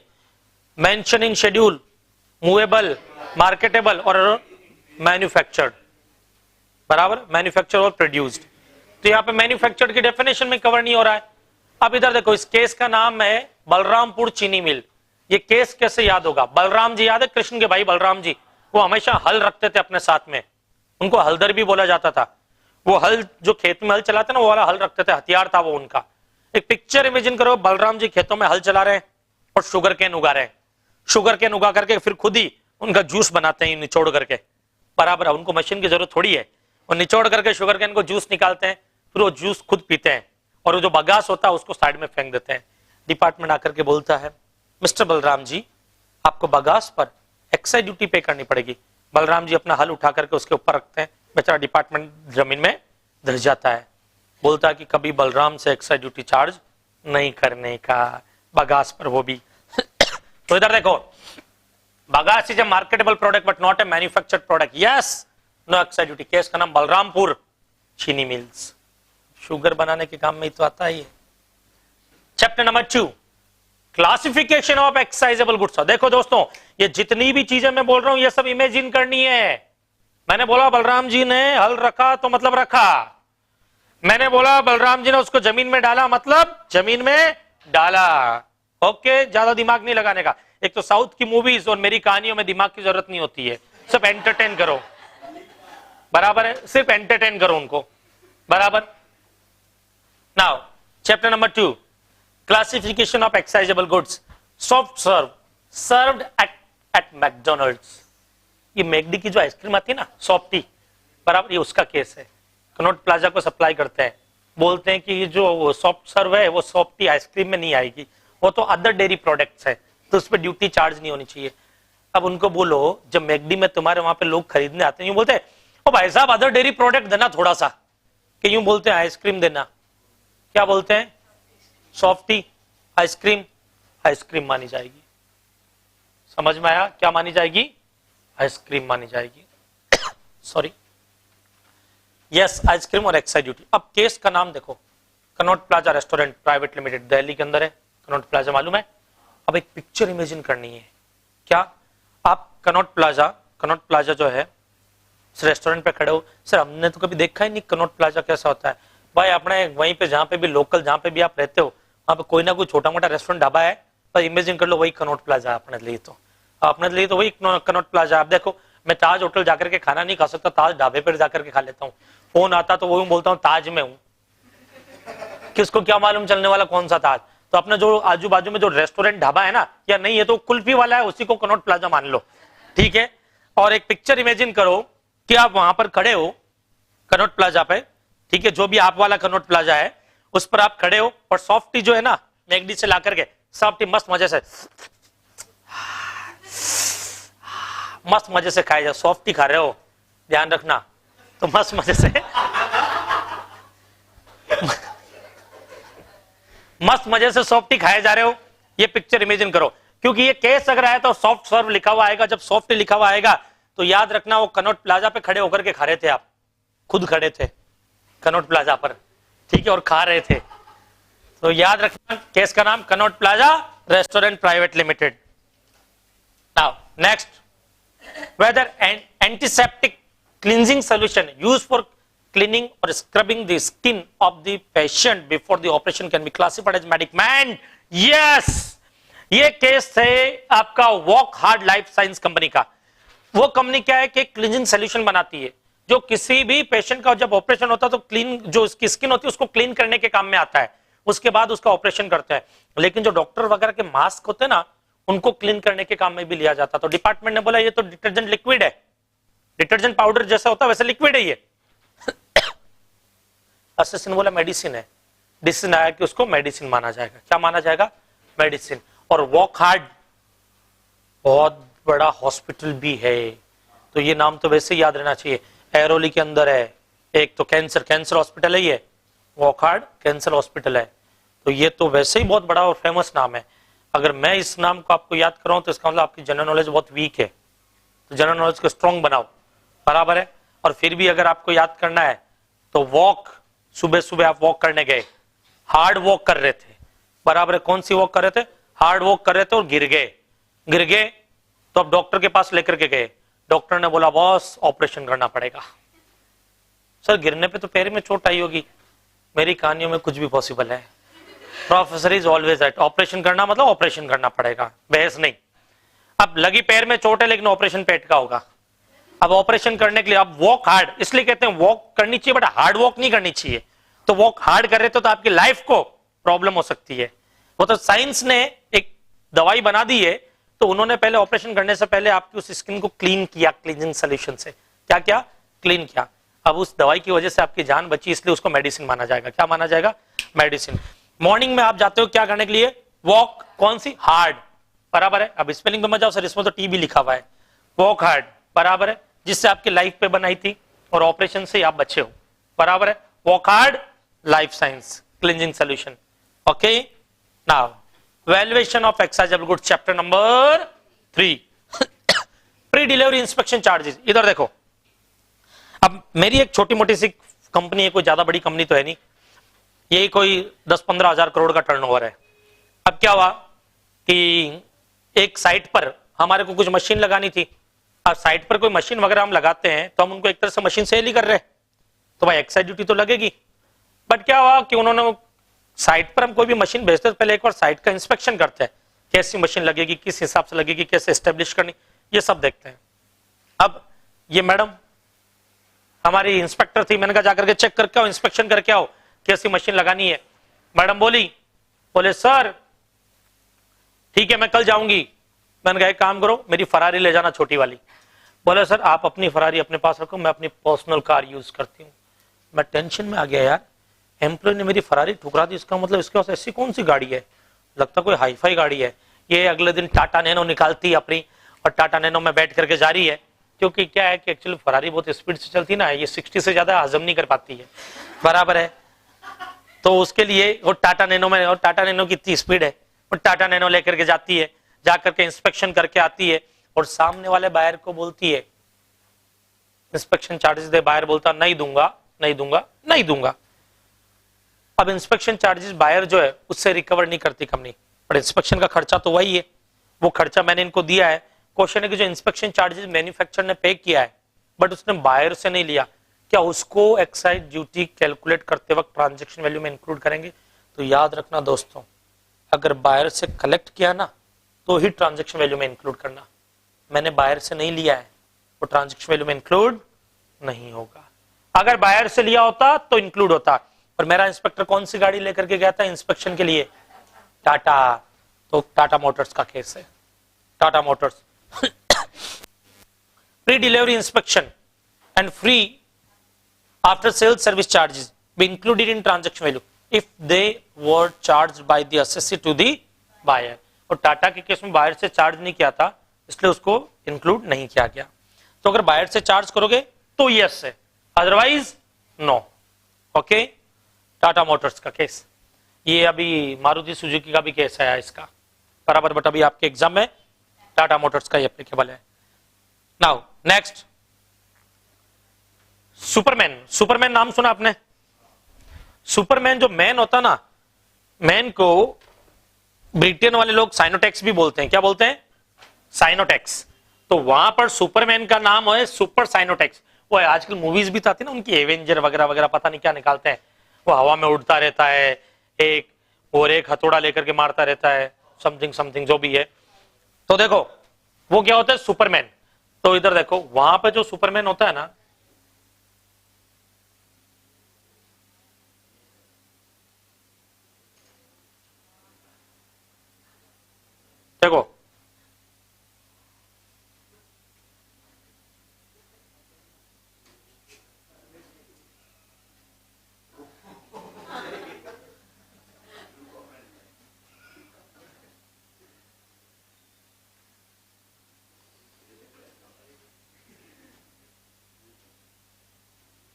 Mention in schedule, movable, marketable और मैन्युफैक्चर्ड, बराबर, मैन्युफैक्चर और प्रोड्यूस्ड। तो यहाँ पे मैन्युफैक्चर्ड की डेफिनेशन में कवर नहीं हो रहा है। अब इधर देखो, इस केस का नाम है बलरामपुर चीनी मिल। ये केस कैसे याद होगा? बलराम जी याद है, कृष्ण के भाई बलराम जी, वो हमेशा हल रखते थे अपने साथ में, उनको हलदर भी बोला जाता था। वो हल जो खेत में हल चलाते ना, वो वाला हल रखते थे, हथियार था वो उनका। एक पिक्चर इमेजिन करो, बलराम जी खेतों में हल चला रहे हैं और शुगर केन उगा रहे हैं। शुगर केन उगा करके फिर खुद ही उनका जूस बनाते हैं निचोड़ करके, बराबर है, उनको मशीन की जरूरत थोड़ी है। और निचोड़ करके शुगर केन को जूस निकालते हैं, फिर वो जूस खुद पीते हैं, और वो जो बगास होता है उसको साइड में फेंक देते हैं। डिपार्टमेंट आकर के बोलता है, मिस्टर बलराम जी, आपको बगास पर एक्साइज ड्यूटी पे करनी पड़ेगी। बलराम जी अपना हल उठा करके उसके ऊपर रखते हैं, बेचारा डिपार्टमेंट जमीन में धस जाता है। बोलता है कि कभी बलराम से एक्साइज ड्यूटी चार्ज नहीं करने का, बगास पर वो भी। तो इधर देखो, bagasse is a marketable product but not a manufactured product, yes, no excise duty. Case का नाम बलरामपुर चीनी मिल्स। शुगर बनाने के काम में ही तो आता है ये। Chapter number 2, classification of excisable goods. देखो दोस्तों, ये जितनी भी चीजें मैं बोल रहा हूं ये सब इमेजिन करनी है। मैंने बोला बलराम जी ने हल रखा तो मतलब रखा, मैंने बोला बलराम जी ने उसको जमीन में डाला मतलब जमीन में डाला। ओके, ज्यादा दिमाग नहीं लगाने का। एक तो साउथ की मूवीज और मेरी कहानियों में दिमाग की जरूरत नहीं होती है, सिर्फ एंटरटेन करो, बराबर है, सिर्फ एंटरटेन करो उनको, बराबर। Now chapter number 2, classification of excisable goods. Soft serve served at McDonald's. ये मैकडी की जो आइसक्रीम आती है ना, सॉफ्टी, बराबर, ये उसका केस है। कनॉट प्लाजा को सप्लाई करते हैं, बोलते हैं कि ये जो सॉफ्ट सर्व है वो सॉफ्टी आइसक्रीम में नहीं आएगी, वो तो अदर डेयरी प्रोडक्ट्स है, तो उस पर ड्यूटी चार्ज नहीं होनी चाहिए। अब उनको बोलो, जब मैकडी में तुम्हारे वहां पे लोग खरीदने आते हैं, यूं बोलते हैं, ओ भाई साहब अदर डेयरी प्रोडक्ट देना थोड़ा सा, कि यूं बोलते हैं आइसक्रीम देना, क्या बोलते हैं, सॉफ्टी आइसक्रीम, आइसक्रीम मानी जाएगी। समझ में आया? क्या मानी जाएगी? आइसक्रीम मानी जाएगी। सॉरी, यस, आइसक्रीम और एक्साइज ड्यूटी। अब केस का नाम देखो, Connaught plaza restaurant private limited, Delhi के अंदर है। कनॉट प्लाजा मालूम है? अब एक पिक्चर इमेजिन करनी है। क्या आप कनॉट प्लाजा जो है इस रेस्टोरेंट पे खड़े हो, सर हमने तो कभी देखा ही नहीं कनॉट प्लाजा कैसा होता है। भाई अपने वहीं पे जहां पे भी लोकल, जहां पे भी आप रहते हो, वहां पे कोई ना कोई छोटा मोटा रेस्टोरेंट ढाबा है, पर इमेजिन कर लो वही कनॉट प्लाजा अपने लिए। तो वही कनॉट प्लाजा। आप देखो, मैं ताज होटल जाकर के खाना नहीं खा सकता, ताज ढाबे पर जाकर के खा लेता हूँ। फोन आता तो वही बोलता हूँ ताज में हूँ, किसको क्या मालूम चलने वाला कौन सा ताज। तो अपने जो आजू बाजू में जो रेस्टोरेंट ढाबा है ना, या नहीं है तो कुल्फी वाला है, उसी को कनॉट प्लाजा मान लो, ठीक है। और एक पिक्चर इमेजिन करो कि आप वहां पर खड़े हो कनॉट प्लाजा पे, ठीक है, जो भी आप वाला कनॉट प्लाजा है उस पर आप खड़े हो, और सॉफ्टी जो है ना मैकडी से ला करके सॉफ्टी मस्त मजे से खाए जाओ। सॉफ्टी खा रहे हो, ध्यान रखना, तो मस्त मजे से मस्त मजे से सॉफ्टी खाए जा रहे हो, ये पिक्चर इमेजिन करो। क्योंकि ये केस अगर आया तो सॉफ्ट सर्व लिखा हुआ आएगा, जब सॉफ्ट लिखा हुआ आएगा तो याद रखना वो कनॉट प्लाजा पे खड़े होकर के खा रहे थे, आप खुद खड़े थे कनॉट प्लाजा पर, ठीक है, और खा रहे थे। तो याद रखना केस का नाम Connaught plaza restaurant private limited. Now next, whether antiseptic cleansing solution used for cleaning or scrubbing the skin of the patient before the operation can be classified as medicament. Yes, ये case है आपका walk hard life science company का। वो company क्या है कि cleansing solution बनाती है, जो किसी भी पेशेंट का जब ऑपरेशन होता है तो क्लीन, जो उसकी स्किन होती है उसको क्लीन करने के काम में आता है, उसके बाद उसका ऑपरेशन करते हैं। लेकिन जो डॉक्टर वगैरह के मास्क होते हैं ना, उनको क्लीन करने के काम में भी लिया जाता। तो डिपार्टमेंट ने बोला ये तो डिटर्जेंट लिक्विड है, डिटर्जेंट पाउडर जैसा होता है वैसे लिक्विड है ये। असिस्टेंट बोला मेडिसिन है, डिसीजन आया कि उसको मेडिसिन माना जाएगा। क्या माना जाएगा? मेडिसिन। और वॉक हार्ड बहुत बड़ा हॉस्पिटल भी है, तो ये नाम तो वैसे ही याद रहना चाहिए। एरोली के अंदर है एक तो कैंसर हॉस्पिटल है, ये वॉक हार्ड कैंसर हॉस्पिटल है, तो ये तो वैसे ही बहुत बड़ा और फेमस नाम है। अगर मैं इस नाम को आपको याद कराऊं तो इसका मतलब आपकी जनरल नॉलेज बहुत वीक है, तो जनरल नॉलेज को स्ट्रॉन्ग बनाओ, बराबर है। और फिर भी अगर आपको याद करना है तो वॉक, सुबह सुबह आप वॉक करने गए, हार्ड वॉक कर रहे थे, बराबर है। कौन सी वॉक कर रहे थे? हार्ड वॉक कर रहे थे और गिर गए तो अब डॉक्टर के पास लेकर के गए। डॉक्टर ने बोला बॉस ऑपरेशन करना पड़ेगा। सर गिरने पे तो पैर में चोट आई होगी। मेरी कहानियों में कुछ भी पॉसिबल है। Professor is always right, operation करना मतलब ऑपरेशन करना पड़ेगा, बहस नहीं। अब लगी पैर में चोट है लेकिन ऑपरेशन पेट का होगा। अब ऑपरेशन करने के लिए अब वॉक हार्ड, इसलिए कहते हैं वॉक करनी चाहिए बट हार्ड वॉक नहीं करनी चाहिए। तो वॉक हार्ड कर रहे तो आपकी लाइफ को प्रॉब्लम हो सकती है। वो तो साइंस ने एक दवाई बना दी है, तो उन्होंने पहले ऑपरेशन करने से पहले आपकी उस स्किन को क्लीन किया, क्लीनिंग सोल्यूशन से। क्या क्या क्लीन किया। अब उस दवाई की वजह से आपकी जान बची, इसलिए उसको मेडिसिन माना जाएगा। क्या माना जाएगा? मेडिसिन। मॉर्निंग में आप जाते हो क्या करने के लिए? वॉक। कौन सी? हार्ड। बराबर है। अब स्पेलिंग पे मत जाओ सर, इसमें तो टी भी लिखा हुआ है। वॉक हार्ड बराबर है, जिससे आपकी लाइफ पे बनाई थी और ऑपरेशन से आप बचे हो। बराबर है। Walk hard, life science, cleansing solution. Okay, now valuation of excisable goods, chapter number 3, pre delivery inspection charges. इधर देखो, अब मेरी एक छोटी मोटी सी कंपनी है, कोई ज्यादा बड़ी कंपनी तो है नहीं, यही कोई 10-15 हजार करोड़ का टर्नओवर है। अब क्या हुआ कि एक साइट पर हमारे को कुछ मशीन लगानी थी। अब साइट पर कोई मशीन वगैरह हम लगाते हैं तो हम उनको एक तरह से मशीन सेल ही कर रहे हैं, तो भाई एक्साइज ड्यूटी तो लगेगी। बट क्या हुआ कि उन्होंने साइट पर हम कोई भी मशीन भेजते हैं तो पहले एक बार साइट का इंस्पेक्शन करते हैं, कैसी मशीन लगेगी, किस हिसाब से लगेगी, कैसे एस्टेब्लिश करनी, ये सब देखते हैं। अब ये मैडम हमारी इंस्पेक्टर थी, मैंने कहा जाकर के चेक करके आओ, इंस्पेक्शन करके आओ, कैसी मशीन लगानी है। मैडम बोले सर ठीक है मैं कल जाऊंगी। मैंने कहा एक काम करो, मेरी फरारी ले जाना छोटी वाली। बोले सर आप अपनी फरारी अपने पास रखो, मैं अपनी पर्सनल कार यूज करती हूँ। मैं टेंशन में आ गया यार, एम्प्लॉय ने मेरी फरारी ठुकरा दी, इसका मतलब इसके पास ऐसी कौन सी गाड़ी है, लगता कोई हाईफाई गाड़ी है। ये अगले दिन टाटा नैनो निकालती अपनी और टाटा नैनो में बैठ करके जा रही है, क्योंकि क्या है कि एक्चुअली फरारी बहुत स्पीड से चलती ना, ये 60 से ज्यादा हजम नहीं कर पाती है। बराबर है। तो उसके लिए वो टाटा नैनो में, और टाटा नैनो की इतनी स्पीड है, वो टाटा नैनो लेकर के जाती है, जाकर के इंस्पेक्शन करके आती है और सामने वाले बायर को बोलती है इंस्पेक्शन चार्जेस दे। बायर बोलता नहीं दूंगा नहीं दूंगा नहीं दूंगा। अब इंस्पेक्शन चार्जेस बायर जो है उससे रिकवर नहीं करती कंपनी, पर इंस्पेक्शन का खर्चा तो वही है, वो खर्चा मैंने इनको दिया है। क्वेश्चन है कि जो इंस्पेक्शन चार्जेस मैन्युफैक्चरर ने पे किया है बट उसने बायर से नहीं लिया, क्या उसको एक्साइज ड्यूटी कैलकुलेट करते वक्त ट्रांजैक्शन वैल्यू में इंक्लूड करेंगे? तो याद रखना दोस्तों, अगर बायर से कलेक्ट किया ना तो ही ट्रांजैक्शन वैल्यू में इंक्लूड करना। मैंने बायर से नहीं लिया है, वो ट्रांजैक्शन वैल्यू में इंक्लूड नहीं होगा। अगर बायर से लिया होता तो इंक्लूड होता। और मेरा इंस्पेक्टर कौन सी गाड़ी लेकर के गया था इंस्पेक्शन के लिए? टाटा। तो टाटा मोटर्स का केस है, Tata motors. Pre delivery inspection and free after sales service charges be included in transaction value if they were charged by the assessee to the buyer. और टाटा के केस में बायर से चार्ज नहीं किया था, इसलिए उसको इंक्लूड नहीं किया गया। तो अगर बायर से चार्ज करोगे तो यस है, otherwise no. Okay, Tata motors का केस, ये अभी मारुति सुजुकी का भी केस आया इसका बराबर, बट अभी आपके एग्जाम में टाटा मोटर्स का ही एप्लीकेबल है। Now next, Superman. सुपरमैन नाम सुना आपने? सुपरमैन जो मैन होता ना, मैन को ब्रिटेन वाले लोग साइनोटेक्स भी बोलते हैं। क्या बोलते हैं? साइनोटेक्स। तो वहां पर सुपरमैन का नाम है सुपर साइनोटेक्स। वो आजकल मूवीज भी तो आती है ना उनकी, एवेंजर वगैरह वगैरह, पता नहीं क्या निकालते हैं, वो हवा में उड़ता रहता है एक, और एक हथौड़ा लेकर के मारता रहता है, समथिंग समथिंग जो भी है। तो देखो वो क्या होता है? सुपरमैन। तो इधर देखो, वहां पे जो सुपरमैन होता है ना, देखो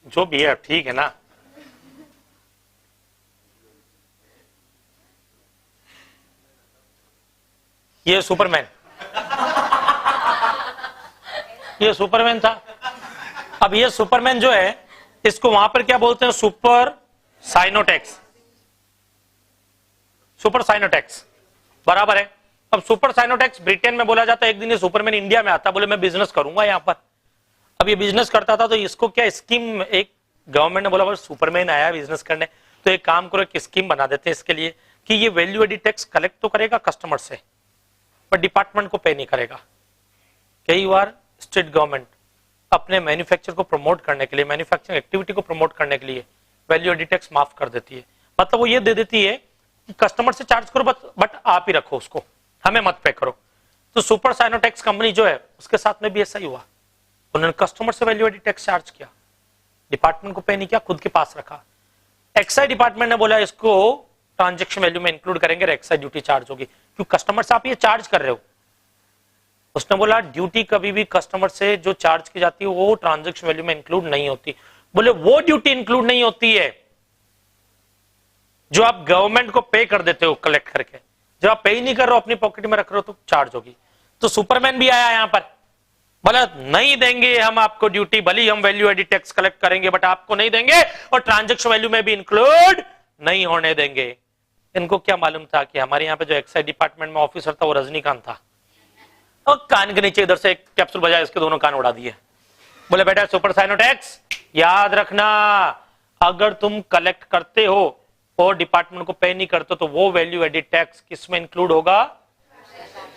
जो भी है ठीक है ना। ये सुपरमैन, ये सुपरमैन था। अब ये सुपरमैन जो है, इसको वहां पर क्या बोलते हैं? सुपर साइनोटेक्स। सुपर साइनोटेक्स बराबर है। अब सुपर साइनोटेक्स ब्रिटेन में बोला जाता है। एक दिन ये सुपरमैन इंडिया में आता, बोले मैं बिजनेस करूंगा यहाँ पर, अब ये बिजनेस करता था तो इसको क्या स्कीम, एक गवर्नमेंट ने बोला भाई सुपरमैन आया बिजनेस करने, तो एक काम करो एक स्कीम बना देते हैं इसके लिए कि ये वैल्यू एडिड टैक्स कलेक्ट तो करेगा कस्टमर से पर डिपार्टमेंट को पे नहीं करेगा। कई बार स्टेट गवर्नमेंट अपने मैन्युफैक्चर को प्रमोट करने के लिए, मैन्युफैक्चरिंग एक्टिविटी को प्रमोट करने के लिए वैल्यू एडिड टैक्स माफ कर देती है। मतलब वो ये दे देती है कि कस्टमर से चार्ज करो बट आप ही रखो उसको, हमें मत पे करो। तो सुपर साइनोटेक्स कंपनी जो है उसके साथ में भी ऐसा ही हुआ, उन्होंने कस्टमर से वैल्यू एडिड टैक्स चार्ज किया, डिपार्टमेंट को पे नहीं किया, खुद के पास रखा। एक्साइज डिपार्टमेंट ने बोला इसको ट्रांजैक्शन वैल्यू में इंक्लूड करेंगे, एक्साइज ड्यूटी चार्ज होगी, क्योंकि कस्टमर से आप ये चार्ज कर रहे हो। उसने बोला ड्यूटी कभी भी कस्टमर से जो चार्ज की जाती है वो ट्रांजैक्शन वैल्यू में इंक्लूड नहीं होती। बोले वो ड्यूटी इंक्लूड नहीं होती है जो आप गवर्नमेंट को पे कर देते हो कलेक्ट करके, जब आप पे ही नहीं कर रहे हो अपनी पॉकेट में रख रहे हो तो चार्ज होगी। तो सुपरमैन भी आया यहां पर, बोला नहीं देंगे हम आपको ड्यूटी, भले ही हम वैल्यू एडिड टैक्स कलेक्ट करेंगे बट आपको नहीं देंगे और ट्रांजैक्शन वैल्यू में भी इंक्लूड नहीं होने देंगे। इनको क्या मालूम था कि हमारे यहाँ पे जो एक्साइज डिपार्टमेंट में ऑफिसर था वो रजनीकांत था, और कान के नीचे इधर से एक कैप्सूल बजाया, इसके दोनों कान उड़ा दिए। बोले बेटा सुपर साइनोटैक्स याद रखना, अगर तुम कलेक्ट करते हो और डिपार्टमेंट को पे नहीं करते तो वो वैल्यू एडिड टैक्स किस में इंक्लूड होगा,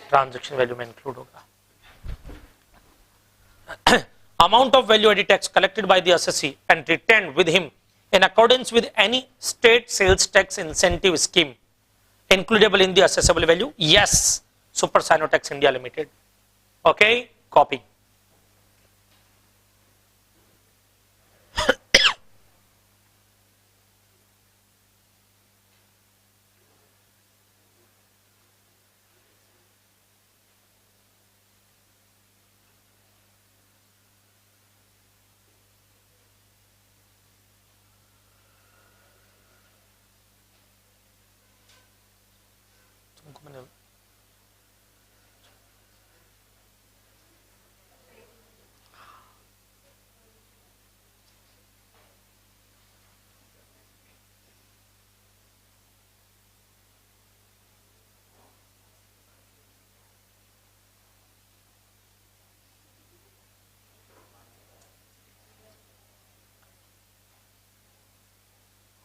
ट्रांजैक्शन वैल्यू में इंक्लूड होगा। Amount of value added tax collected by the assessee and retained with him in accordance with any state sales tax incentive scheme includable in the assessable value, yes, Super Sinotax India Limited. Okay, copy.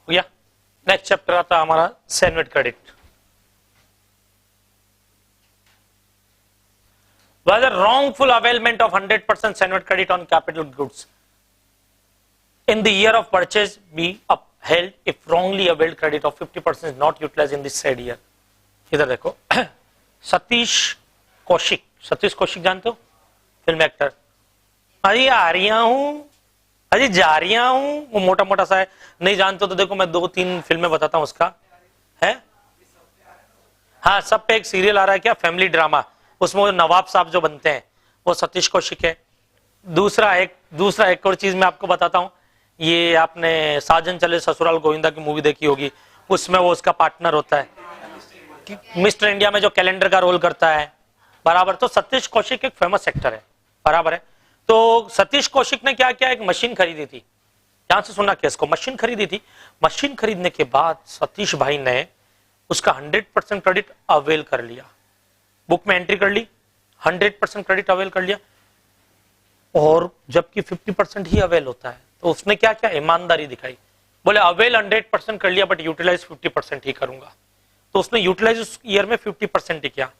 या next chapter आता हमारा CENVAT credit. Whether wrongful availment of 100% Seinfeld credit on capital goods in the year of purchase be upheld if wrongly availed credit of 50% is not utilized in the said year. इधर देखो सतीश कौशिक जानते हो, film actor. अरे आ रहा हूं, अरे जा रहा हूं, वो मोटा मोटा सा है, नहीं जानते तो देखो मैं 2-3 फिल्में बताता हूं उसका है। हाँ, सब पे एक सीरियल आ रहा है क्या, फैमिली ड्रामा, उसमें वो नवाब साहब जो बनते हैं वो सतीश कौशिक है। दूसरा एक और चीज मैं आपको बताता हूं, ये आपने साजन चले ससुराल गोविंदा की मूवी देखी होगी, उसमें वो उसका पार्टनर होता है मिस्टर इंडिया में जो कैलेंडर का रोल करता है, बराबर। तो सतीश कौशिक एक फेमस एक्टर है, बराबर है। तो सतीश कौशिक ने क्या किया, एक मशीन खरीदी थी, ध्यान से सुनना केस को, मशीन खरीदी थी। मशीन खरीदने के बाद सतीश भाई ने उसका 100% क्रेडिट अवेल कर लिया, बुक में एंट्री कर ली, 100% क्रेडिट अवेल कर लिया। और जबकि 50% ही अवेल होता है, तो उसने क्या किया, ईमानदारी दिखाई, बोले अवेल 100% कर लिया बट यूटिलाइज 50% ही करूंगा। तो उसने यूटिलाइज उस ईयर में 50% ही किया,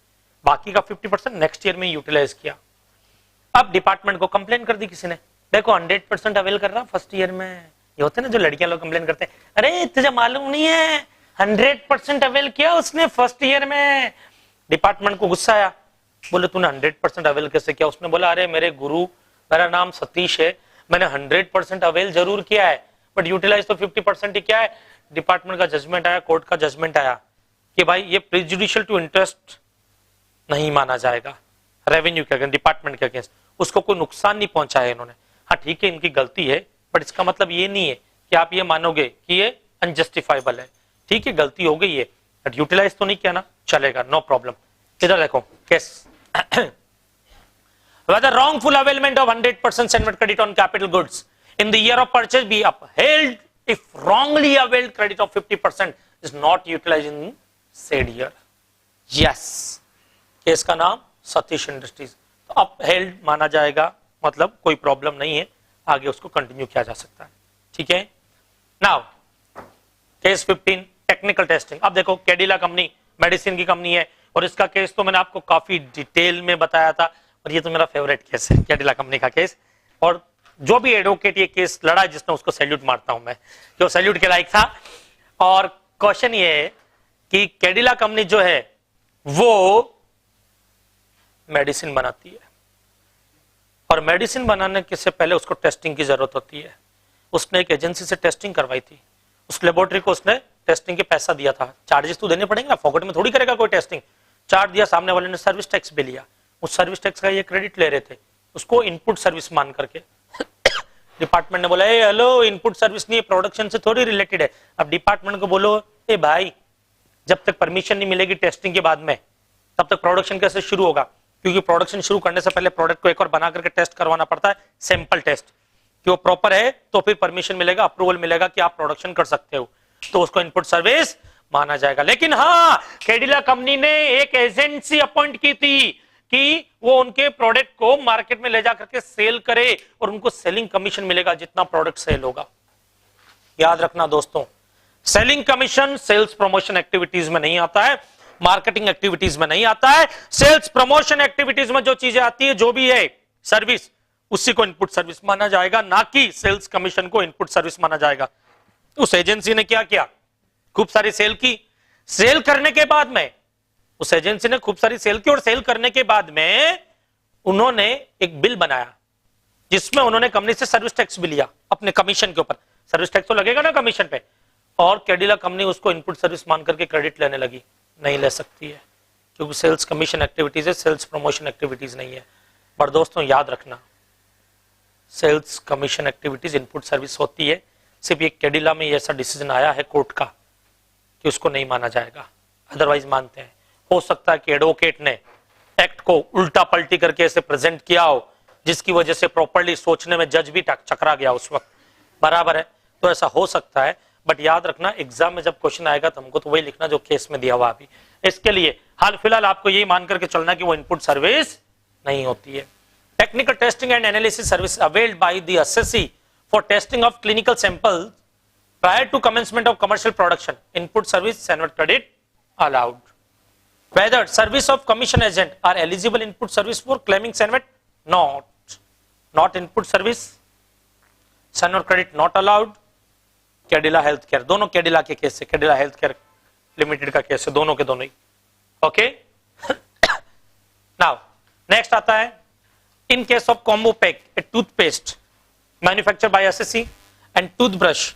बाकी का 50% नेक्स्ट ईयर में यूटिलाइज किया। अब डिपार्टमेंट को कंप्लेन कर दी किसी ने, देखो 100% अवेल कर रहा फर्स्ट ईयर में। ये होते ना जो लड़कियां लोग कंप्लेन करते हैं, अरे तुझे मालूम नहीं है 100% अवेल किया उसने फर्स्ट ईयर में। डिपार्टमेंट को गुस्सा आया, बोले तूने 100% अवेल कैसे किया। उसने बोला अरे मेरे गुरु, मेरा नाम सतीश है, मैंने 100% अवेल जरूर किया है बट यूटिलाइज तो 50% ही किया है। डिपार्टमेंट का जजमेंट आया, कोर्ट का जजमेंट आया कि भाई ये प्रेजुडिशियल टू इंटरेस्ट नहीं माना जाएगा, रेवेन्यू के अगेंस्ट, डिपार्टमेंट के अगेंस्ट, उसको कोई नुकसान नहीं पहुंचाया इन्होंने। हाँ ठीक है इनकी गलती है बट इसका मतलब ये नहीं है कि आप ये मानोगे कि ये अनजस्टिफाइबल है। ठीक है गलती हो गई है बट यूटिलाइज तो नहीं किया ना, चलेगा, नो प्रॉब्लम। इधर देखो case whether wrongful availment of 100% Seinfeld credit on capital goods in the year of purchase be upheld if wrongly availed credit of 50% is not utilized in said year. Yes, case का नाम Satish industries. तो upheld माना जाएगा, मतलब कोई problem नहीं है, आगे उसको कंटिन्यू किया जा सकता है। ठीक है, नाउ केस 15 टेक्निकल टेस्टिंग। अब देखो कैडिला कंपनी मेडिसिन की कंपनी है और इसका केस तो मैंने आपको काफी डिटेल में बताया था और ये तो मेरा फेवरेट केस है कैडिला कंपनी का केस। और जो भी एडवोकेट ये केस लड़ा जिसने उसको सैल्यूट मारता हूं मैं, जो सैल्यूट के लायक था। और क्वेश्चन ये है कि कैडिला कंपनी जो है वो मेडिसिन बनाती है और मेडिसिन बनाने के से पहले उसको टेस्टिंग की जरूरत होती है। उसने एक एजेंसी से टेस्टिंग करवाई थी, उस लेबोरेटरी को उसने टेस्टिंग के पैसा दिया था, चार्जेस तो देने पड़ेंगे ना, फोकट में थोड़ी करेगा कोई टेस्टिंग। चार्ज दिया, सामने वाले ने सर्विस टैक्स भी लिया, उस सर्विस टैक्स का ये क्रेडिट ले रहे थे, उसको इनपुट सर्विस मान करके डिपार्टमेंट ने बोला हेलो इनपुट सर्विस नहीं है, प्रोडक्शन से थोड़ी रिलेटेड है। अब डिपार्टमेंट को बोलो ए भाई जब तक परमिशन नहीं मिलेगी टेस्टिंग के बाद में तब तक प्रोडक्शन कैसे शुरू होगा, क्योंकि प्रोडक्शन शुरू करने से पहले प्रोडक्ट को एक और बना करके टेस्ट करवाना पड़ता है, सैंपल टेस्ट कि वो प्रॉपर है तो फिर परमिशन मिलेगा, अप्रूवल मिलेगा कि आप प्रोडक्शन कर सकते हो, तो उसको इनपुट सर्विस माना जाएगा। लेकिन हाँ, कैडिला कंपनी ने एक एजेंसी अपॉइंट की थी कि वो उनके प्रोडक्ट को मार्केट में ले जा करके सेल करे और उनको सेलिंग कमीशन मिलेगा जितना प्रोडक्ट सेल होगा। याद रखना दोस्तों, selling commission sales promotion activities में नहीं आता है, मार्केटिंग एक्टिविटीज में नहीं आता है। सेल्स प्रमोशन एक्टिविटीज में जो चीजें आती है, जो भी है सर्विस, उसी को इनपुट सर्विस माना जाएगा, ना कि सेल्स कमीशन को इनपुट सर्विस माना जाएगा। उस एजेंसी ने क्या किया, खूब सारी सेल की, सेल करने के बाद में उस एजेंसी ने खूब सारी सेल की और सेल करने के बाद में उन्होंने एक बिल बनाया जिसमें उन्होंने कंपनी से सर्विस टैक्स भी लिया अपने कमीशन के ऊपर। सर्विस टैक्स तो लगेगा ना कमीशन पे, और कैडिला कंपनी उसको इनपुट सर्विस मान करके क्रेडिट लेने लगी। नहीं ले सकती है क्योंकि सेल्स कमीशन एक्टिविटीज है, सेल्स प्रमोशन एक्टिविटीज नहीं है। पर दोस्तों याद रखना, sales commission activities input service होती है। सिर्फ एक कैडिला में ऐसा डिसीजन आया है कोर्ट का कि उसको नहीं माना जाएगा, अदरवाइज मानते हैं। हो सकता है कि एडवोकेट ने एक्ट को उल्टा पलटी करके ऐसे प्रेजेंट किया हो जिसकी वजह से प्रॉपर्ली सोचने में जज भी चकरा गया उस वक्त, बराबर है, तो ऐसा हो सकता है। बट याद रखना एग्जाम में जब क्वेश्चन आएगा तो हमको तो वही लिखना जो केस में दिया हुआ अभी। इसके लिए हाल फिलहाल आपको यही मान करके चलना कि वो इनपुट सर्विस नहीं होती है। Technical testing and analysis service availed by the assessee for testing of clinical sample prior to commencement of commercial production, input service and credit allowed. Whether service of commission agent are eligible input service for claiming SANVAT? Not input service, SANVAT credit not allowed. Cadila health care, दोनों कैडिला के case है, Cadila health care limited का case है, दोनों के दोनों ही। Okay, now next आता है in case of combo pack a toothpaste manufacture by SSC and toothbrush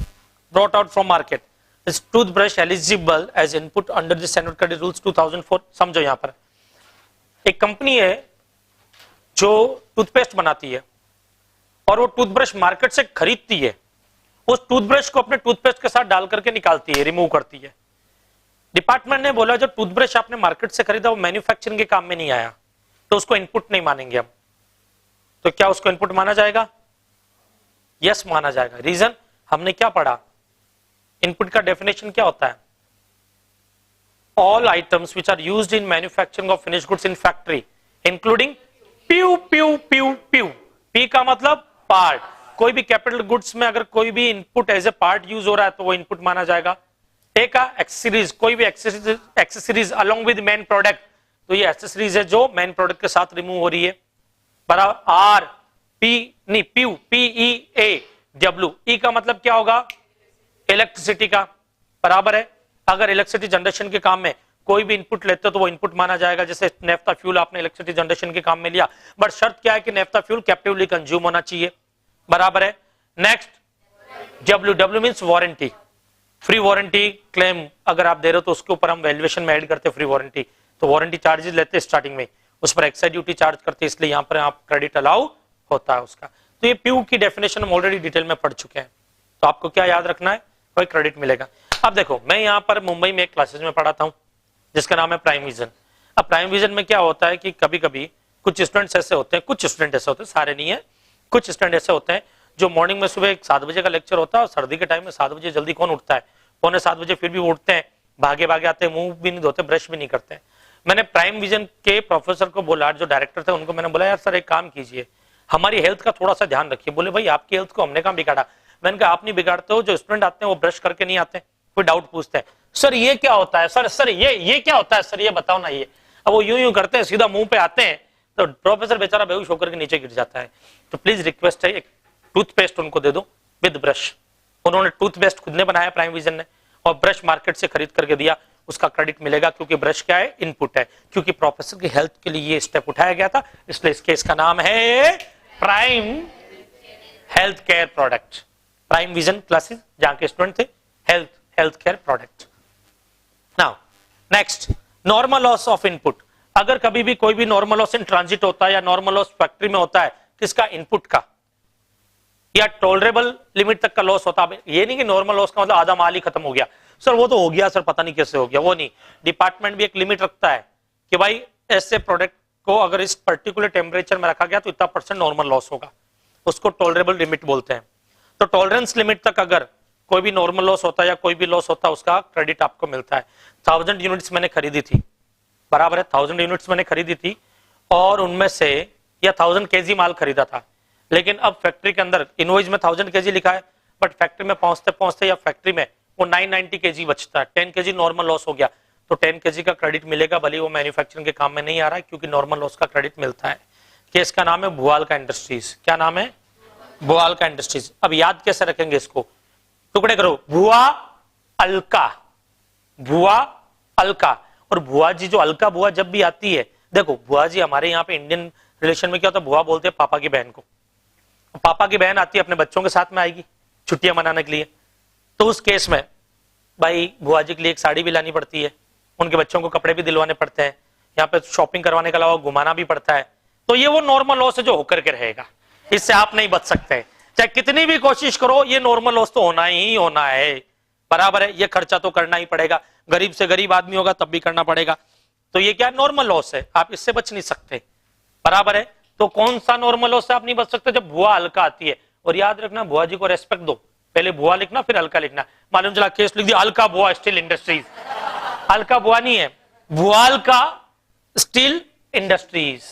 brought out from market, is toothbrush eligible as input under the SANVAT credit rules 2004? समझो यहां पर एक कंपनी है जो टूथपेस्ट बनाती है और वो टूथब्रश मार्केट से खरीदती है, उस टूथब्रश को अपने टूथपेस्ट के साथ डाल करके निकालती है, रिमूव करती है। डिपार्टमेंट ने बोला जो टूथब्रश आपने मार्केट से खरीदा वो मैन्युफैक्चरिंग के काम में नहीं आया तो उसको इनपुट नहीं मानेंगे हम। तो क्या उसको इनपुट माना जाएगा? यस माना जाएगा। रीजन हमने क्या पढ़ा, इनपुट का डेफिनेशन क्या होता है? All items which are used in manufacturing of finished goods in factory including प्यू प्यू प्यू प्यू, पी का मतलब पार्ट। कोई भी कैपिटल गुड्स में अगर कोई भी input as a part use हो रहा है तो वो इनपुट माना जाएगा। ए का एक्सेसरीज, कोई भी accessories along with main product, तो ये एक्सेसरीज है जो मेन प्रोडक्ट के साथ रिमूव हो रही है, बराबर। आर पी नहीं प्यू, पी ई ए डब्ल्यू, ई का मतलब क्या होगा? इलेक्ट्रिसिटी का, बराबर है। अगर इलेक्ट्रिसिटी जनरेशन के काम में कोई भी इनपुट लेते हो तो वो इनपुट माना जाएगा। जैसे नेफ्ता फ्यूल आपने इलेक्ट्रिसिटी जनरेशन के काम में लिया, बट शर्त क्या है कि नेफ्ता फ्यूल कैप्टिवली कंज्यूम होना चाहिए, बराबर है। Next W, W means warranty, free warranty claim अगर आप दे रहे हो तो उसके ऊपर हम वैल्यूएशन में ऐड करते हैं फ्री वारंटी, तो वारंटी चार्जेस लेते हैं स्टार्टिंग में, उस पर एक्साइज ड्यूटी चार्ज करते हैं, इसलिए यहाँ पर आप क्रेडिट अलाउ होता है उसका। तो ये प्यू की डेफिनेशन हम ऑलरेडी डिटेल में पढ़ चुके हैं, तो आपको क्या याद रखना है, कोई क्रेडिट मिलेगा। अब देखो मैं यहाँ पर मुंबई में एक क्लासेस में पढ़ाता हूँ जिसका नाम है प्राइम विजन। अब प्राइम विजन में क्या होता है कि कभी कभी कुछ स्टूडेंट्स ऐसे होते हैं, कुछ स्टूडेंट ऐसे होते हैं, सारे नहीं है, कुछ स्टूडेंट ऐसे होते हैं जो मॉर्निंग में सुबह 7 बजे का लेक्चर होता है और सर्दी के टाइम में 7 बजे जल्दी कौन उठता है, 6:45 बजे, फिर भी वो उठते हैं, भागे भागे आते हैं, मुंह भी नहीं धोते, ब्रश भी नहीं करते। मैंने प्राइम विजन के प्रोफेसर को बोला, जो डायरेक्टर थे उनको मैंने बोला यार सर एक काम कीजिए, हमारी हेल्थ का थोड़ा सा ध्यान रखिए। बोले भाई आपकी हेल्थ को हमने कहाँ बिगाड़ा? मैंने कहा आप नहीं बिगाड़ते हो, जो स्टूडेंट आते हैं वो ब्रश करके नहीं आते, कोई डाउट पूछते हैं, सर ये क्या होता है, सर ये क्या होता है, सर ये बताओ ना ये। अब वो यूं करते हैं, सीधा मुंह पे आते हैं, तो प्रोफेसर बेचारा बेहोश होकर के नीचे गिर जाता है। तो प्लीज रिक्वेस्ट है, एक टूथपेस्ट उनको दे दो विद ब्रश। उन्होंने टूथपेस्ट खुद ने बनाया प्राइम विजन ने, और ब्रश मार्केट से खरीद करके दिया, उसका क्रेडिट मिलेगा, क्योंकि ब्रश क्या है, इनपुट है, क्योंकि प्रोफेसर की हेल्थ के लिए ये स्टेप उठाया गया था, इसलिए इस केस का नाम है prime health care product. Prime vision classes जहां के स्टूडेंट थे, health care product. Now next, normal loss of input. अगर कभी भी कोई भी नॉर्मल लॉस इन ट्रांजिट होता है या नॉर्मल लॉस फैक्ट्री में होता है, किसका, इनपुट का, या टॉलरेबल लिमिट तक का लॉस होता है। ये नहीं कि नॉर्मल लॉस का मतलब आधा माल ही खत्म हो गया, सर वो तो हो गया सर, पता नहीं कैसे हो गया, वो नहीं। डिपार्टमेंट भी एक लिमिट रखता है कि भाई ऐसे प्रोडक्ट को अगर इस पर्टिकुलर टेम्परेचर में रखा गया तो इतना परसेंट नॉर्मल लॉस होगा, उसको टॉलरेबल लिमिट बोलते हैं। तो टॉलरेंस लिमिट तक अगर कोई भी नॉर्मल लॉस होता है या कोई भी लॉस होता है, उसका क्रेडिट आपको मिलता है। 1000 यूनिट्स मैंने खरीदी थी, बराबर है, 1000 यूनिट्स मैंने खरीदी थी, और उनमें से या 1000 केजी माल खरीदा था, लेकिन अब फैक्ट्री के अंदर इनवॉइस में 1000 केजी लिखा है, बट फैक्ट्री में पहुंचते पहुंचते या फैक्ट्री में वो 990 केजी बचता है, 10 केजी नॉर्मल लॉस हो गया, तो 10 केजी का क्रेडिट मिलेगा, भले वो मैन्युफैक्चरिंग के काम में नहीं आ रहा है, क्योंकि नॉर्मल लॉस का क्रेडिट मिलता है। केस का नाम है भुआल का इंडस्ट्रीज। क्या नाम है? भुआल का इंडस्ट्रीज। अब याद कैसे रखेंगे इसको, टुकड़े करो, भुआ अलका, भुआ अलका। और भुआ जी, जो अलका भुआ जब भी आती है, देखो भुआ जी हमारे यहाँ पे इंडियन रिलेशन में क्या होता है, भुआ बोलते हैं पापा की बहन को। पापा की बहन आती है, अपने बच्चों के साथ में आएगी छुट्टियां मनाने के लिए, तो उस केस में भाई भुआ जी के लिए एक साड़ी भी लानी पड़ती है, उनके बच्चों को कपड़े भी दिलवाने पड़ते हैं, यहाँ पे शॉपिंग करवाने के अलावा घुमाना भी पड़ता है। तो ये वो नॉर्मल लॉस है जो होकर के रहेगा, इससे आप नहीं बच सकते, चाहे कितनी भी कोशिश करो, ये नॉर्मल लॉस तो होना ही होना है, बराबर है। ये खर्चा तो करना ही पड़ेगा, गरीब से गरीब आदमी होगा तब भी करना पड़ेगा। तो ये क्या नॉर्मल लॉस है, आप इससे बच नहीं सकते, बराबर है। तो कौन सा नॉर्मल लॉस से आप नहीं बच सकते, जब भुआ हल्का आती है। और याद रखना, भुआ जी को रेस्पेक्ट दो, पहले भुआ लिखना फिर हल्का लिखना। मालूम चला केस लिख दिया हल्का भुआ स्टील इंडस्ट्रीज, हल्का भुआ नहीं है, भुआल का स्टील इंडस्ट्रीज।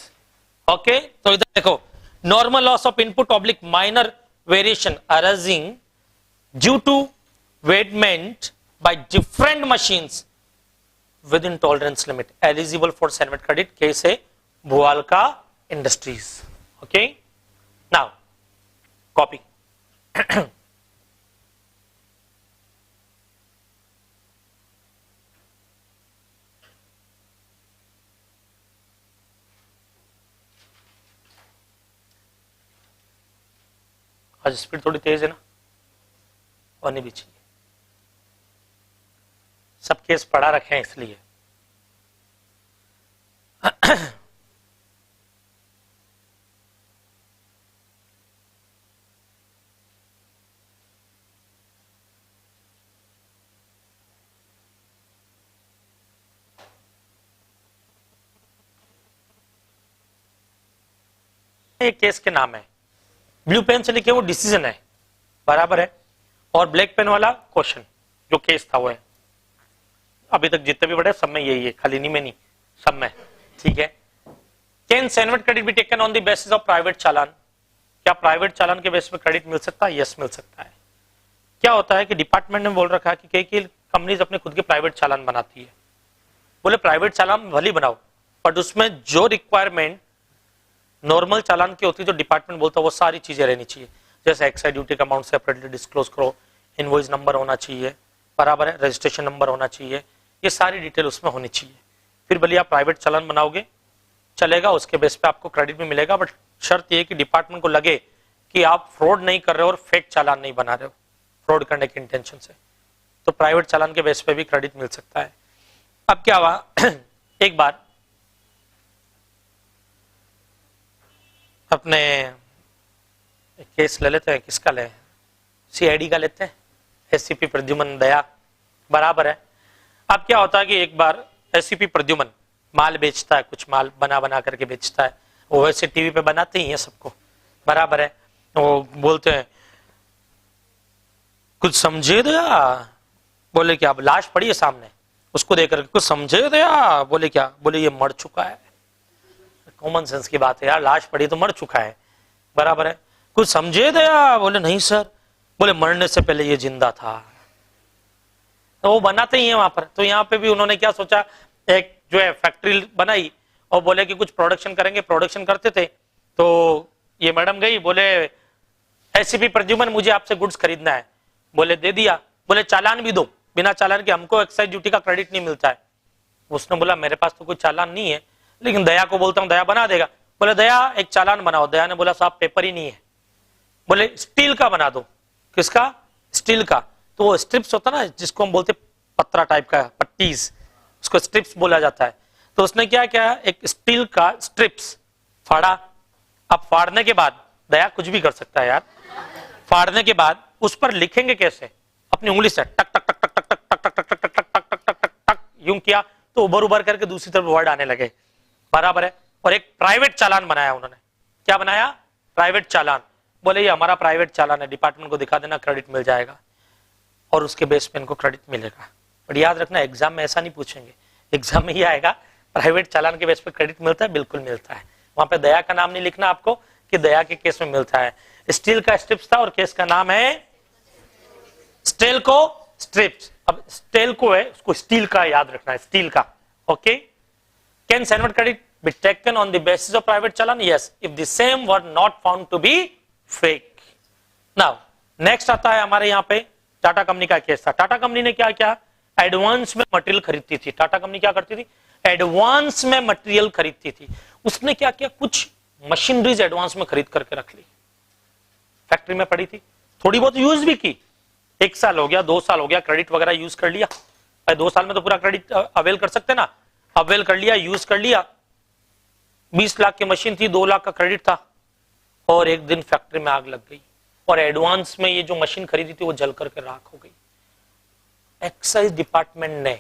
ओके, तो इधर देखो, normal loss of input oblique minor variation arising due to weighment by different machines within tolerance limit eligible for cenvat credit. Case है भुआल का इंडस्ट्रीज। Okay, now copy. आज स्पीड थोड़ी तेज है ना, होनी भी चाहिए, सब केस पढ़ा रखे हैं इसलिए। एक केस के नाम है, ब्लू पेन से लिखे वो डिसीजन है, बराबर है, और ब्लैक पेन वाला क्वेश्चन जो केस था वो है। अभी तक जितने भी बड़े सब में यही है, खाली नहीं में नहीं, सब में, ठीक है। Can cenvat credit be taken on the basis of private challan? क्या प्राइवेट चालान के बेसिस पे क्रेडिट मिल सकता है? यस, मिल सकता है। क्या होता है कि डिपार्टमेंट ने बोल रखा है कि कई कंपनीज अपने खुद के प्राइवेट चालान बनाती है। बोले प्राइवेट चालान भले बनाओ, बट उसमें जो रिक्वायरमेंट नॉर्मल चालान की होती है, जो डिपार्टमेंट बोलता है वो सारी चीजें रहनी चाहिए, जैसे एक्साइज ड्यूटी का अमाउंट सेपरेटली डिस्क्लोज करो, इनवॉइस नंबर होना चाहिए, बराबर है, रजिस्ट्रेशन नंबर होना चाहिए, ये सारी डिटेल उसमें होनी चाहिए। फिर भले आप प्राइवेट चालान बनाओगे चलेगा, उसके बेस पे आपको क्रेडिट भी मिलेगा, बट शर्त ये कि डिपार्टमेंट को लगे कि आप फ्रॉड नहीं कर रहे हो और फेक चालान नहीं बना रहे हो फ्रॉड करने के इंटेंशन से, तो प्राइवेट चालान के बेस पे भी क्रेडिट मिल सकता है। अब क्या हुआ, एक बार अपने केस ले लेते हैं, किसका ले, सीआईडी का लेते हैं, एससीपी प्रद्युमन दया, बराबर है। अब क्या होता है कि एक बार एससीपी प्रद्युमन माल बेचता है, कुछ माल बना बना करके बेचता है, वो वैसे टीवी पे बनाते ही है सबको, बराबर है। वो बोलते हैं कुछ समझे दया, बोले क्या, अब लाश पड़ी है सामने, उसको देख करके कुछ समझे दया, बोले क्या, बोले ये मर चुका है। कॉमन सेंस की बात है यार, लाश पड़ी तो मर चुका है, बराबर है। कुछ समझे दया? बोले नहीं सर। बोले मरने से पहले ये जिंदा था। तो वो बनाते ही है वहां पर। तो यहाँ पे भी उन्होंने क्या सोचा, एक जो है फैक्ट्री बनाई और बोले कि कुछ प्रोडक्शन करेंगे। प्रोडक्शन करते थे तो ये मैडम गई, बोले एसीपी प्रद्युमन मुझे आपसे गुड्स खरीदना है। बोले दे दिया। बोले चालान भी दो, बिना चालान के हमको एक्साइज ड्यूटी का क्रेडिट नहीं मिलता है। उसने बोला मेरे पास तो कोई चालान नहीं है, लेकिन दया को बोलता हूं, दया बना देगा। बोले दया एक चालान बनाओ। दया ने बोला साहब पेपर ही नहीं है। बोले स्टील का बना दो। किसका? स्टील का। तो वो स्ट्रिप्स होता ना जिसको हम बोलते पत्रा टाइप का, पट्टीज, उसको स्ट्रिप्स बोला जाता है। तो उसने क्या किया, एक स्टील का स्ट्रिप्स फाड़ा। अब फाड़ने के बाद, दया कुछ भी कर सकता है यार, फाड़ने के बाद उस पर लिखेंगे कैसे? अपनी उंगली से टक टक टक टक टक टक टक टक टक टक टक टक टक टक टक टक यूं किया तो उबर उबर करके दूसरी तरफ वर्ड आने लगे। बराबर है। और एक प्राइवेट चालान बनाया उन्होंने। क्या बनाया? प्राइवेट चालान। बोले ये हमारा प्राइवेट चालान है, डिपार्टमेंट को दिखा देना, क्रेडिट मिल जाएगा। और उसके बेस पे इनको क्रेडिट मिलेगा। बट याद रखना एग्जाम में ऐसा नहीं पूछेंगे। एग्जाम में ही आएगा प्राइवेट चालान के बेस पे क्रेडिट मिलता है, बिल्कुल मिलता है। वहां पे दया का नाम नहीं लिखना आपको कि दया के केस में मिलता है। स्टील का स्ट्रिप्स था और केस का नाम है स्टील को स्ट्रिप्स। अब स्टील को है, उसको स्टील का याद रखना है, स्टील का। Okay. Can cenvat credit be taken on the basis of private challan? Yes, if the same were not found to be fake. Now next आता है हमारे यहाँ पे टाटा कंपनी का केस था। टाटा कंपनी ने क्या किया, एडवांस में मटेरियल खरीदती थी। टाटा कंपनी क्या करती थी? एडवांस में मटेरियल खरीदती थी। उसने क्या किया, कुछ मशीनरीज एडवांस में खरीद करके रख ली, फैक्ट्री में पड़ी थी, थोड़ी बहुत यूज भी की। 1 साल हो गया, 2 साल हो गया, क्रेडिट वगैरह यूज कर लिया। 2 साल में तो पूरा क्रेडिट अवेल कर सकते ना, अवेल कर लिया, यूज कर लिया। 20 लाख की मशीन थी, 2 लाख का क्रेडिट था। और एक दिन फैक्ट्री में आग लग गई और एडवांस में ये जो मशीन खरीदी थी वो जल करके राख हो गई। एक्साइज डिपार्टमेंट ने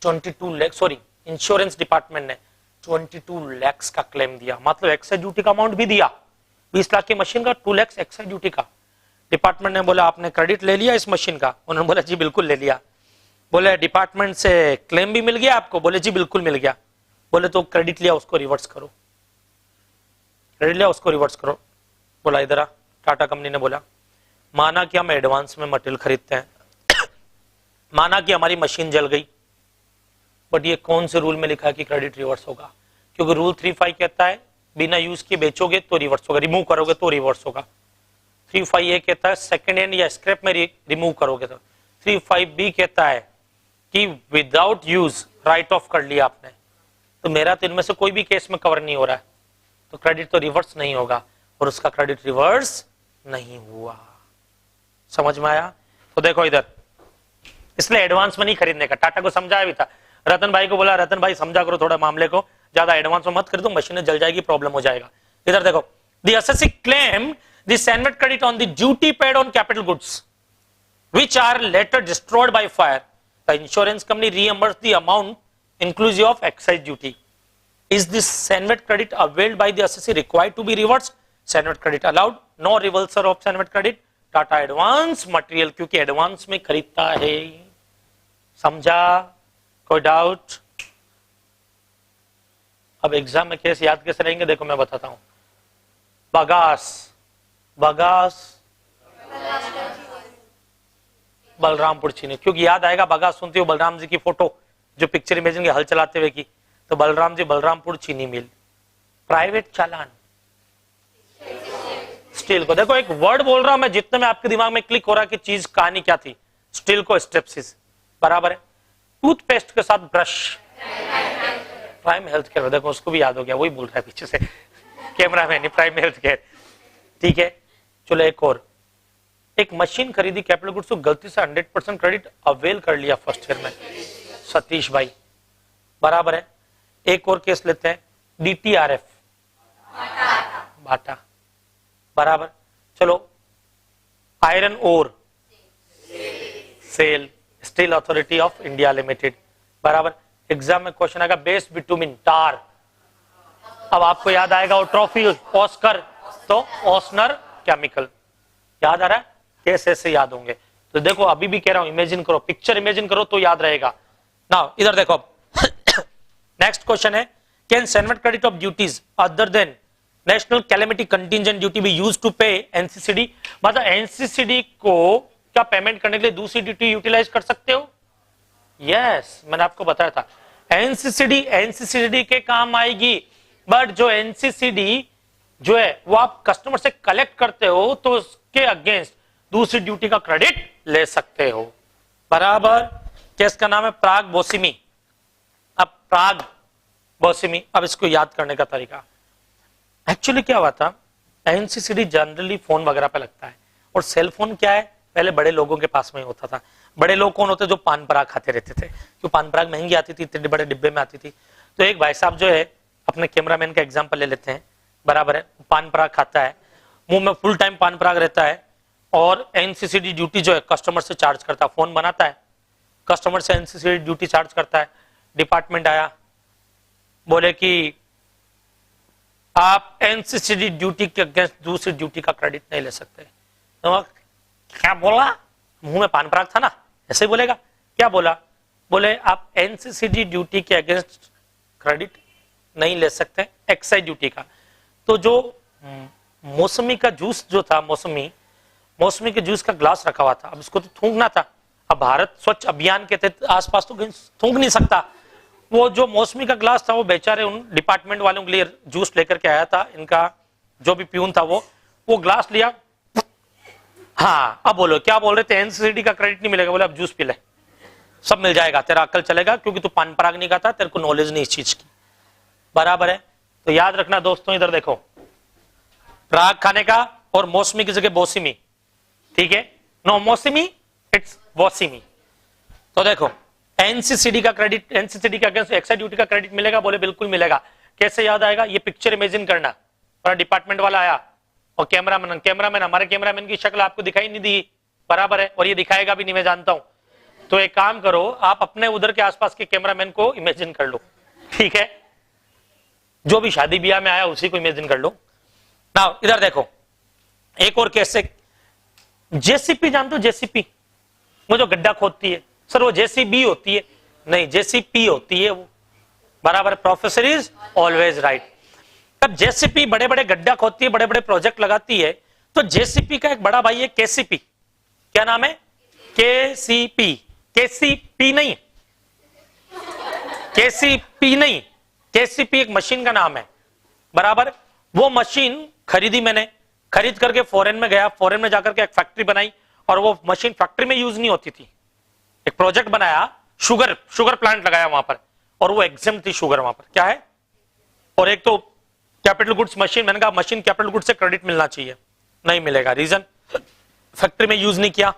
22 लाख, सॉरी इंश्योरेंस डिपार्टमेंट ने 22 लाख का क्लेम दिया। मतलब एक्साइज ड्यूटी का अमाउंट भी दिया, 20 लाख की मशीन का 2 लाख एक्साइज ड्यूटी का। डिपार्टमेंट ने बोला आपने क्रेडिट ले लिया इस मशीन का? उन्होंने बोला जी बिल्कुल ले लिया। बोले डिपार्टमेंट से क्लेम भी मिल गया आपको? बोले जी बिल्कुल मिल गया। बोले तो क्रेडिट लिया उसको रिवर्स करो, क्रेडिट लिया उसको रिवर्स करो। बोला इधर आ। टाटा कंपनी ने बोला माना कि हम एडवांस में मटेरियल खरीदते हैं, माना कि हमारी मशीन जल गई, बट ये कौन से रूल में लिखा है कि क्रेडिट रिवर्स होगा? क्योंकि रूल 3.5 कहता है बिना यूज के बेचोगे तो रिवर्स होगा, रिमूव करोगे तो रिवर्स होगा। 3.5 ये कहता है सेकेंड हैंड या स्क्रैप में रिमूव करोगे तो। 3.5 कहता है कि विदाउट यूज राइट ऑफ कर लिया आपने, तो मेरा तो इनमें से कोई भी केस में कवर नहीं हो रहा है, तो क्रेडिट तो रिवर्स नहीं होगा, और उसका क्रेडिट रिवर्स नहीं हुआ। समझ में आया? तो देखो इधर, इसलिए एडवांस में नहीं खरीदने का। टाटा को समझाया भी था, रतन भाई को बोला रतन भाई समझा करो थोड़ा मामले को, ज्यादा एडवांस में मत खरीदो, मशीनें जल जाएगी, प्रॉब्लम हो जाएगा। इधर देखो, the assessee claim the cenvat credit on the duty paid on capital goods which are later destroyed by fire. The insurance company reimbursed the amount inclusive of excise duty. Is this Sandwich credit availed by the assessee required to be reversed? Sandwich credit allowed. No reversal of Sandwich credit. Tata advance material क्योंकि advance में खरीदता है। समझा? कोई doubt? अब exam में case याद कैसे रहेंगे देखो मैं बताता हूं। बगास, बगास बलरामपुर चीनी, क्योंकि याद आएगा बगास सुनते हो बलराम जी की फोटो जो पिक्चर इमेजिन के हल चलाते हुए की, तो बलराम जी बलरामपुर चीनी मिल। प्राइवेट चालान स्टील को, देखो एक वर्ड बोल रहा हूं मैं, जितने में आपके दिमाग में क्लिक हो रहा है कि चीज कहानी क्या थी। स्टील को स्टेप्सिस बराबर है। टूथपेस्ट के साथ ब्रश, प्राइम हेल्थ केयर, देखो उसको भी याद हो गया, वही बोल रहा है पीछे से camera man, prime health care. ठीक है, चलो एक और, एक मशीन खरीदी कैपिटल गुड्स को गलती से 100% क्रेडिट अवेल कर लिया फर्स्ट ईयर में, सतीश भाई बराबर है। एक और केस लेते हैं, DTRF बाटा बराबर। चलो iron ore SAIL, steel authority of India limited बराबर। एग्जाम में क्वेश्चन आएगा बेस बिटुमिन टार, अब आपको याद आएगा वो ट्रॉफी ऑस्कर, तो ओसनर केमिकल, याद आ रहा है? कैसे ऐसे याद होंगे? तो देखो अभी भी कह रहा हूं इमेजिन करो, पिक्चर इमेजिन करो तो याद रहेगा। नाउ इधर देखो नेक्स्ट क्वेश्चन है, can cenvat credit of duties other than national calamity contingent duty be use to pay NCCD, मतलब एनसीसीडी को क्या पेमेंट करने के लिए दूसरी ड्यूटी यूटिलाइज कर सकते हो? यस, मैंने आपको बताया था एनसीसीडी के काम आएगी, बट जो एनसीसीडी जो है वो आप कस्टमर से कलेक्ट करते हो तो उसके अगेंस्ट दूसरी ड्यूटी का क्रेडिट ले सकते हो। बराबर। केस का नाम है प्राग बोसिमी। अब प्राग बोसिमी, अब इसको याद करने का तरीका, एक्चुअली क्या हुआ था, एनसीसीडी जनरली फोन वगैरह पे लगता है, और सेल फोन क्या है, पहले बड़े लोगों के पास में ही होता था। बड़े लोग कौन होते, जो पान पराग खाते रहते थे, क्यों पान पराग महंगी आती थी, इतने बड़े डिब्बे में आती थी। तो एक भाई साहब जो है, अपने कैमरामैन का एग्जांपल ले लेते हैं, बराबर है, पान पराग खाता है, मुंह में फुल टाइम पान पराग रहता है, और एनसीसीडी ड्यूटी जो है कस्टमर से चार्ज करता है, फोन बनाता है, कस्टमर से एनसीसीडी ड्यूटी चार्ज करता है। डिपार्टमेंट आया, बोले कि आप एनसीसीडी ड्यूटी के अगेंस्ट दूसरी ड्यूटी का क्रेडिट नहीं ले सकते। तो क्या बोला, मुंह में पान पराग था ना, ऐसे ही बोलेगा। क्या बोला, बोले आप एनसीसीडी ड्यूटी के अगेंस्ट क्रेडिट नहीं ले सकते एक्साइज ड्यूटी का। तो जो मौसमी का जूस जो था, मौसमी के जूस का ग्लास रखा हुआ था, अब इसको तो थूकना था। अब भारत स्वच्छ अभियान के तहत आसपास तो थूक नहीं सकता। वो जो मौसमी का ग्लास था, वो बेचारे उन डिपार्टमेंट वालों के लिए जूस लेकर के आया था, इनका जो भी प्यून था वो ग्लास लिया। हाँ, अब बोलो क्या बोल रहे थे, एनसीसीडी का क्रेडिट नहीं मिलेगा, बोले अब जूस पी ले, सब मिल जाएगा, तेरा अक्ल चलेगा, क्योंकि तू पान पराग नहीं खाता, तेरे को नॉलेज नहीं इस चीज की। बराबर है। तो याद रखना दोस्तों, इधर देखो, पराग खाने का और मौसमी की जगह बोसिमी, ठीक है, नो मौसमी, इट्स बोसिमी। तो देखो एनसीसीडी का क्रेडिट, एनसीसीडी के अगेंस्ट एक्साइज ड्यूटी का क्रेडिट मिलेगा, बोले बिल्कुल मिलेगा। कैसे याद आएगा, ये पिक्चर इमेजिन करना, और डिपार्टमेंट वाला आया और कैमरामैन हमारे कैमरामैन की शक्ल आपको दिखाई नहीं दी, बराबर है, और ये दिखाएगा भी नहीं, मैं जानता हूं। तो एक काम करो, आप अपने उधर के आसपास के कैमरामैन को इमेजिन कर लो, ठीक है, जो भी शादी ब्याह में आया उसी को इमेजिन कर लो। नाउ इधर देखो, एक और केस है, जेसीपी जानते हो, जेसीपी वो जो गड्ढा खोदती है, सर वो जेसीबी होती है, नहीं जेसीपी होती है वो, बराबर, प्रोफेसर इज ऑलवेज राइट। अब जेसीपी बड़े बड़े गड्ढा खोदती है, बड़े बड़े प्रोजेक्ट लगाती है, तो जेसीपी का एक बड़ा भाई है केसीपी। क्या नाम है, केसीपी, केसीपी नहीं, केसीपी नहीं, केसीपी एक मशीन का नाम है, बराबर। वो मशीन खरीदी मैंने, खरीद करके फॉरेन में गया, फॉरेन में जाकर के एक फैक्ट्री बनाई, और वो मशीन फैक्ट्री में यूज नहीं होती थी, एक प्रोजेक्ट बनाया, शुगर प्लांट लगाया वहां पर, और वो एग्जाम थी शुगर वहां पर, क्या है, और एक तो कैपिटल गुड्स मशीन, मैंने कहा मशीन कैपिटल गुड्स से क्रेडिट मिलना चाहिए, नहीं मिलेगा, रीजन फैक्ट्री में यूज नहीं किया।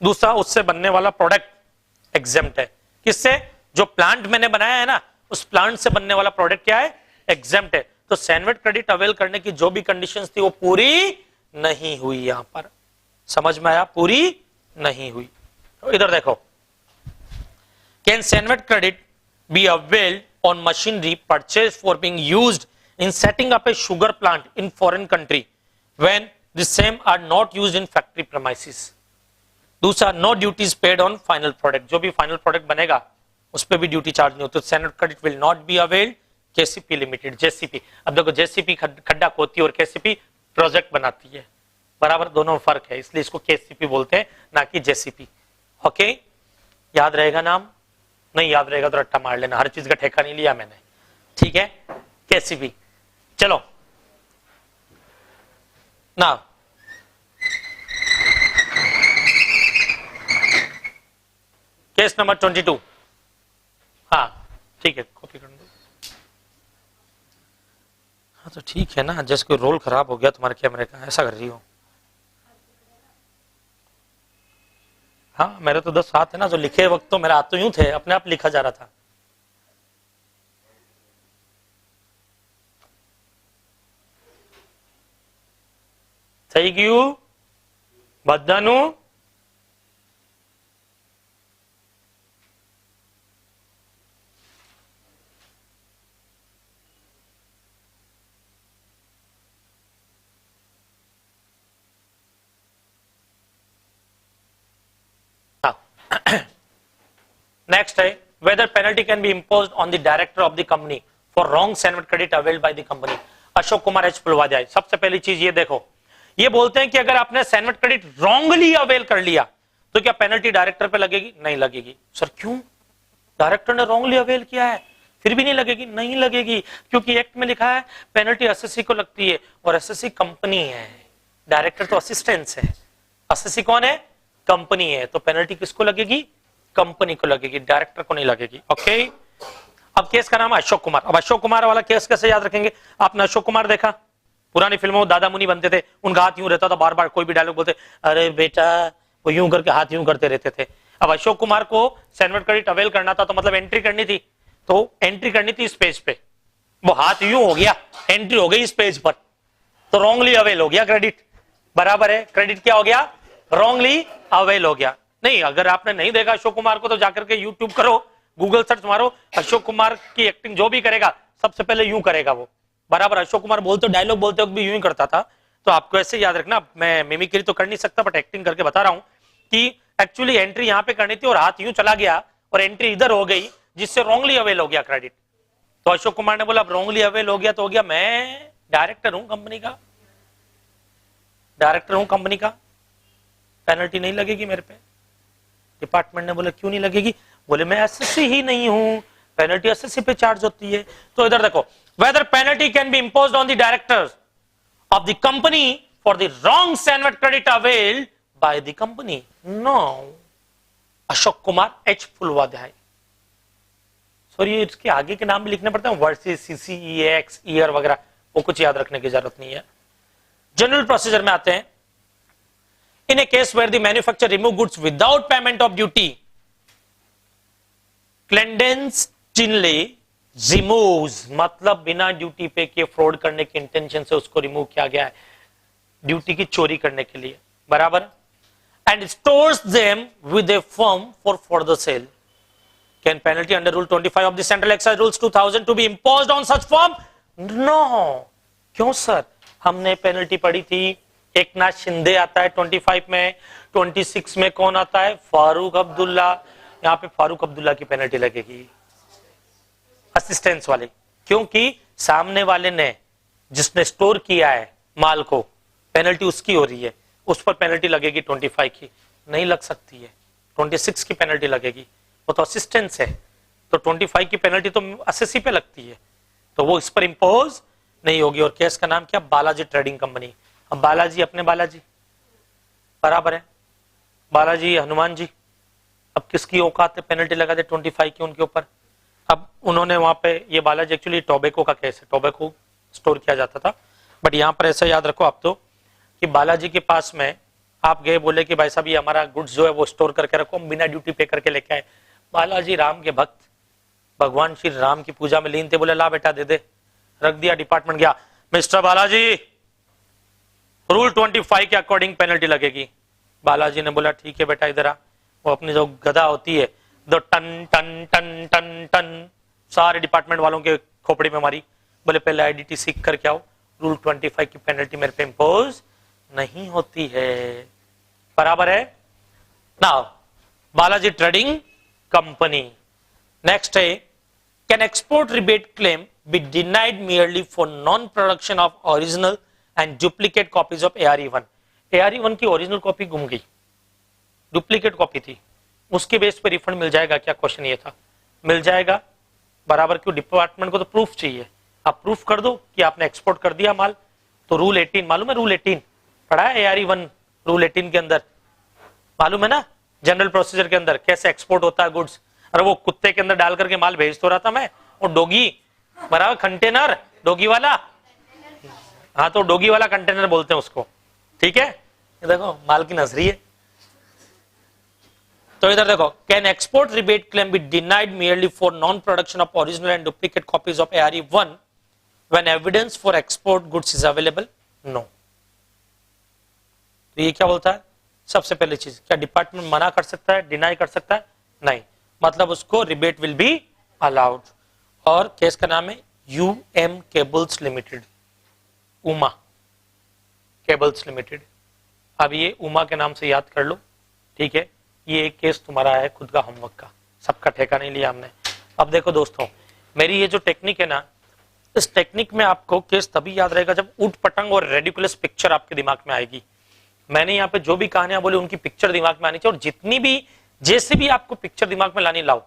दूसरा, उससे बनने वाला प्रोडक्ट एग्जेम्प्ट है, किससे, जो प्लांट मैंने बनाया है ना, उस प्लांट से बनने वाला प्रोडक्ट क्या है, एग्जेम्प्ट है। तो सैनवेट क्रेडिट अवेल करने की जो भी कंडीशंस थी वो पूरी नहीं हुई, यहां पर समझ में आया, पूरी नहीं हुई। तो इधर देखो, can CENVAT credit be availed on machinery purchase for being used in setting up a sugar plant in foreign country when the same are not used in factory premises. दूसरा, no duties paid on final product, जो भी final product बनेगा उस पर भी duty charge नहीं होती, तो CENVAT credit will not be availed, KCP limited, JCP. अब देखो जेसीपी खड्डा खोदती है और केसीपी प्रोजेक्ट बनाती है, बराबर, दोनों में फर्क है, इसलिए इसको केसीपी बोलते हैं, ना कि जेसीपी। ओके, याद रहेगा नाम, नहीं याद रहेगा तो रट्टा मार लेना, हर चीज का ठेका नहीं लिया मैंने, ठीक है, केसीपी। चलो ना, केस नंबर 22, हाँ ठीक है, कॉपी कर दो। हाँ तो ठीक है ना, जैसे कोई रोल खराब हो गया तुम्हारे कैमरे का, ऐसा कर रही हो। हाँ मेरे तो 10 हाथ है ना, जो लिखे वक्त तो मेरे हाथ तो यूं थे, अपने आप लिखा जा रहा था। થઈ ગયું બધાનું? नेक्स्ट है, whether penalty can be imposed on the director of the company for wrong Sandwich credit availed by the company. Ashok Kumar H फुलवादियाई। सबसे पहली चीज ये देखो, ये बोलते हैं कि अगर आपने असाइनमेंट क्रेडिट रॉन्गली अवेल कर लिया तो क्या पेनल्टी डायरेक्टर पे लगेगी? नहीं लगेगी। सर क्यों? डायरेक्टर ने रॉन्गली अवेल किया है फिर भी नहीं लगेगी? नहीं लगेगी, क्योंकि एक्ट में लिखा है पेनल्टी एसएससी को लगती है और एसएससी कंपनी है, डायरेक्टर तो असिस्टेंस है। एसएससी कौन है? कंपनी है, तो पेनल्टी किसको लगेगी? कंपनी को लगेगी, डायरेक्टर को नहीं लगेगी। ओके, अब केस का नाम है अशोक कुमार। अब अशोक कुमार वाला केस कैसे याद रखेंगे? आपने अशोक कुमार देखा, पुरानी फिल्मों में दादा मुनि बनते थे, उनका हाथ यूं रहता था, बार बार कोई भी डायलॉग बोलते अरे बेटा, वो यूं करके हाथ यूं करते रहते थे। अब अशोक कुमार को असाइनमेंट क्रेडिट अवेल करना था, तो मतलब एंट्री करनी थी, तो एंट्री करनी थी इस पेज पे, वो हाथ यूं हो गया, एंट्री हो गई इस पेज पर, तो रॉन्गली अवेल हो गया क्रेडिट। बराबर है, क्रेडिट क्या हो गया? रॉन्गली अवेल हो गया। नहीं, अगर आपने नहीं देखा अशोक कुमार को तो जाकर के यूट्यूब करो, गूगल सर्च मारो, अशोक कुमार की एक्टिंग जो भी करेगा सबसे पहले यूं करेगा वो। बराबर, अशोक कुमार बोलते डायलॉग बोलते वक्त भी यूं ही करता था। तो आपको ऐसे याद रखना, मैं मिमिक्री तो कर नहीं सकता बट एक्टिंग करके बता रहा हूं कि एक्चुअली एंट्री यहां पे करनी थी और हाथ यूं चला गया और एंट्री इधर हो गई, जिससे रॉन्गली अवेल हो गया क्रेडिट। तो अशोक कुमार ने बोला अब रॉन्गली अवेल हो गया तो हो गया, मैं डायरेक्टर हूं कंपनी का, डायरेक्टर हूं कंपनी का, पेनल्टी नहीं लगेगी मेरे पे। डिपार्टमेंट ने बोला क्यों नहीं लगेगी? बोले मैं एसएससी ही नहीं हूं, पेनल्टी एसएससी पे चार्ज होती है। तो इधर देखो, whether penalty can be imposed on the directors of the company for the wrong assignment credit availed by the company. No, Ashok Kumar H फुलवादियाई। सॉरी, इसके आगे के नाम भी लिखने पड़ते हैं, वर्सेस, सीसीईएक्स, ईयर वगैरह, वो कुछ याद रखने की जरूरत नहीं है। जनरल प्रोसीजर में आते हैं। In a case where the manufacturer remove goods without payment of duty, clandestinely removes, मतलब बिना ड्यूटी पे के फ्रॉड करने के इंटेंशन से उसको रिमूव किया गया है, ड्यूटी की चोरी करने के लिए। बराबर, and stores them with a firm for further sale, can penalty under rule 25 of the central excise rules 2000 to be imposed on such firm? No. क्यों सर? हमने पेनल्टी पढ़ी थी, एक नाथ शिंदे आता है 25 में, 26 में कौन आता है? फारूक अब्दुल्ला। यहां पे फारूक अब्दुल्ला की पेनल्टी लगेगी, असिस्टेंस वाले, क्योंकि सामने वाले ने, जिसने स्टोर किया है माल को, पेनल्टी उसकी हो रही है, उस पर पेनल्टी लगेगी 25 की, नहीं लग सकती है, 26 की पेनल्टी लगेगी, वो तो असिस्टेंस है। तो 25 की पेनल्टी तो एसएससी पे लगती है, तो वो इस पर इंपोज नहीं होगी। और केस का नाम क्या? Balaji trading company. अब बालाजी अपने बालाजी, बराबर है, बालाजी हनुमान जी, अब किसकी औकात है पेनल्टी लगा दे 25 की उनके ऊपर। अब उन्होंने वहां पे, ये बालाजी एक्चुअली टोबैको का केस है, टोबैको स्टोर किया जाता था, बट यहां पर ऐसा याद रखो आप तो कि बालाजी के पास में आप गए, बोले कि भाई साहब ये हमारा गुड्स जो है वो स्टोर करके रखो, हम बिना ड्यूटी पे करके लेके आए। बालाजी राम के भक्त, भगवान श्री राम की पूजा में लीन थे, बोले ला बेटा दे दे, रख दिया, डिपार्टमेंट गया, मिस्टर बालाजी रूल 25 के अकॉर्डिंग पेनल्टी लगेगी। बालाजी ने बोला ठीक है बेटा इधर आ, वो अपनी जो गदा होती है, दो टन टन टन टन टन सारे डिपार्टमेंट वालों के खोपड़ी में मारी, बोले पहले आईडीटी सीख करके आओ, रूल 25 की पेनल्टी मेरे पे इंपोज नहीं होती है। बराबर है ना? Balaji trading company. नेक्स्ट है, can export rebate claim be denied merely for non production of original and duplicate copies of ARE1? ARE1 की ओरिजिनल कॉपी गुम गई, डुप्लीकेट कॉपी थी, उसके बेस पे रिफंड मिल जाएगा क्या? क्वेश्चन ये था, मिल जाएगा। बराबर, क्यों? डिपार्टमेंट को तो प्रूफ चाहिए, आप प्रूफ कर दो कि आपने एक्सपोर्ट कर दिया माल। तो रूल 18 मालूम है? रूल 18 पढ़ा है ARE1, रूल 18 के अंदर मालूम है ना, जनरल प्रोसीजर के अंदर कैसे एक्सपोर्ट होता है गुड्स। अरे वो कुत्ते के अंदर डाल करके माल भेज तो रहा था मैं, वो डोगी, बराबर, कंटेनर, डोगी वाला, हाँ तो डोगी वाला कंटेनर बोलते हैं उसको, ठीक है। देखो माल की नजरी है। तो इधर देखो, can export rebate claim be denied merely for non production of original and duplicate copies of ARE1 when evidence for export goods is available? No. तो ये क्या बोलता है? सबसे पहली चीज, क्या डिपार्टमेंट मना कर सकता है, डिनाई कर सकता है? नहीं, मतलब उसको रिबेट विल बी अलाउड। और केस का नाम है UM cables limited, Uma cables limited. अब ये उमा के नाम से याद कर लो, ठीक है। ये एक केस तुम्हारा है खुद का होमवर्क का, सबका ठेका नहीं लिया हमने। अब देखो दोस्तों, मेरी ये जो टेक्निक है ना, इस टेक्निक में आपको केस तभी याद रहेगा जब ऊट पटंग और रेडिकुलस पिक्चर आपके दिमाग में आएगी। मैंने यहाँ पे जो भी कहानियां बोली उनकी पिक्चर दिमाग में आनी चाहिए, और जितनी भी जैसे भी आपको पिक्चर दिमाग में लानी लाओ।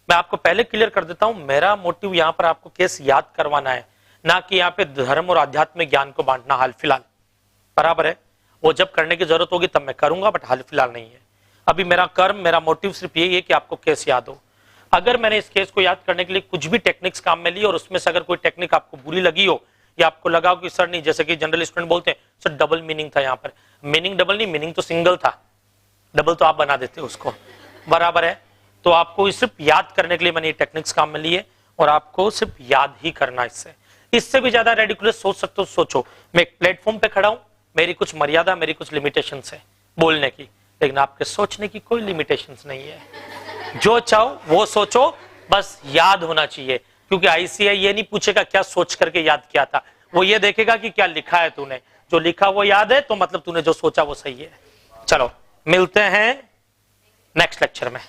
मैं आपको पहले क्लियर कर देता हूं, मेरा मोटिव यहाँ पर आपको केस याद करवाना है, ना कि यहाँ पे धर्म और आध्यात्मिक ज्ञान को बांटना हाल फिलहाल। बराबर है, वो जब करने की जरूरत होगी तब मैं करूंगा, बट हाल फिलहाल नहीं है। अभी मेरा कर्म, मेरा मोटिव सिर्फ यही है कि आपको केस याद हो। अगर मैंने इस केस को याद करने के लिए कुछ भी टेक्निक्स काम में ली और उसमें से अगर कोई टेक्निक आपको बुरी लगी हो या आपको लगा हो कि सर नहीं, जैसे कि जनरल स्टूडेंट बोलते हैं सर डबल मीनिंग था, यहाँ पर मीनिंग डबल नहीं, मीनिंग तो सिंगल था, डबल तो आप बना देते हो उसको। बराबर है, तो आपको सिर्फ याद करने के लिए मैंने ये टेक्निक्स काम में लिए और आपको सिर्फ याद ही करना। इससे भी ज्यादा रेडिकुलस सोच सकते हो सोचो। मैं एक प्लेटफॉर्म पे खड़ा हूं, मेरी कुछ मर्यादा, मेरी कुछ लिमिटेशंस है बोलने की, लेकिन आपके सोचने की कोई लिमिटेशंस नहीं है। जो चाहो वो सोचो, बस याद होना चाहिए। क्योंकि आईसीआई ये नहीं पूछेगा क्या सोच करके याद किया था, वो ये देखेगा कि क्या लिखा है तूने। जो लिखा वो याद है तो मतलब तूने जो सोचा वो सही है। चलो मिलते हैं नेक्स्ट लेक्चर में।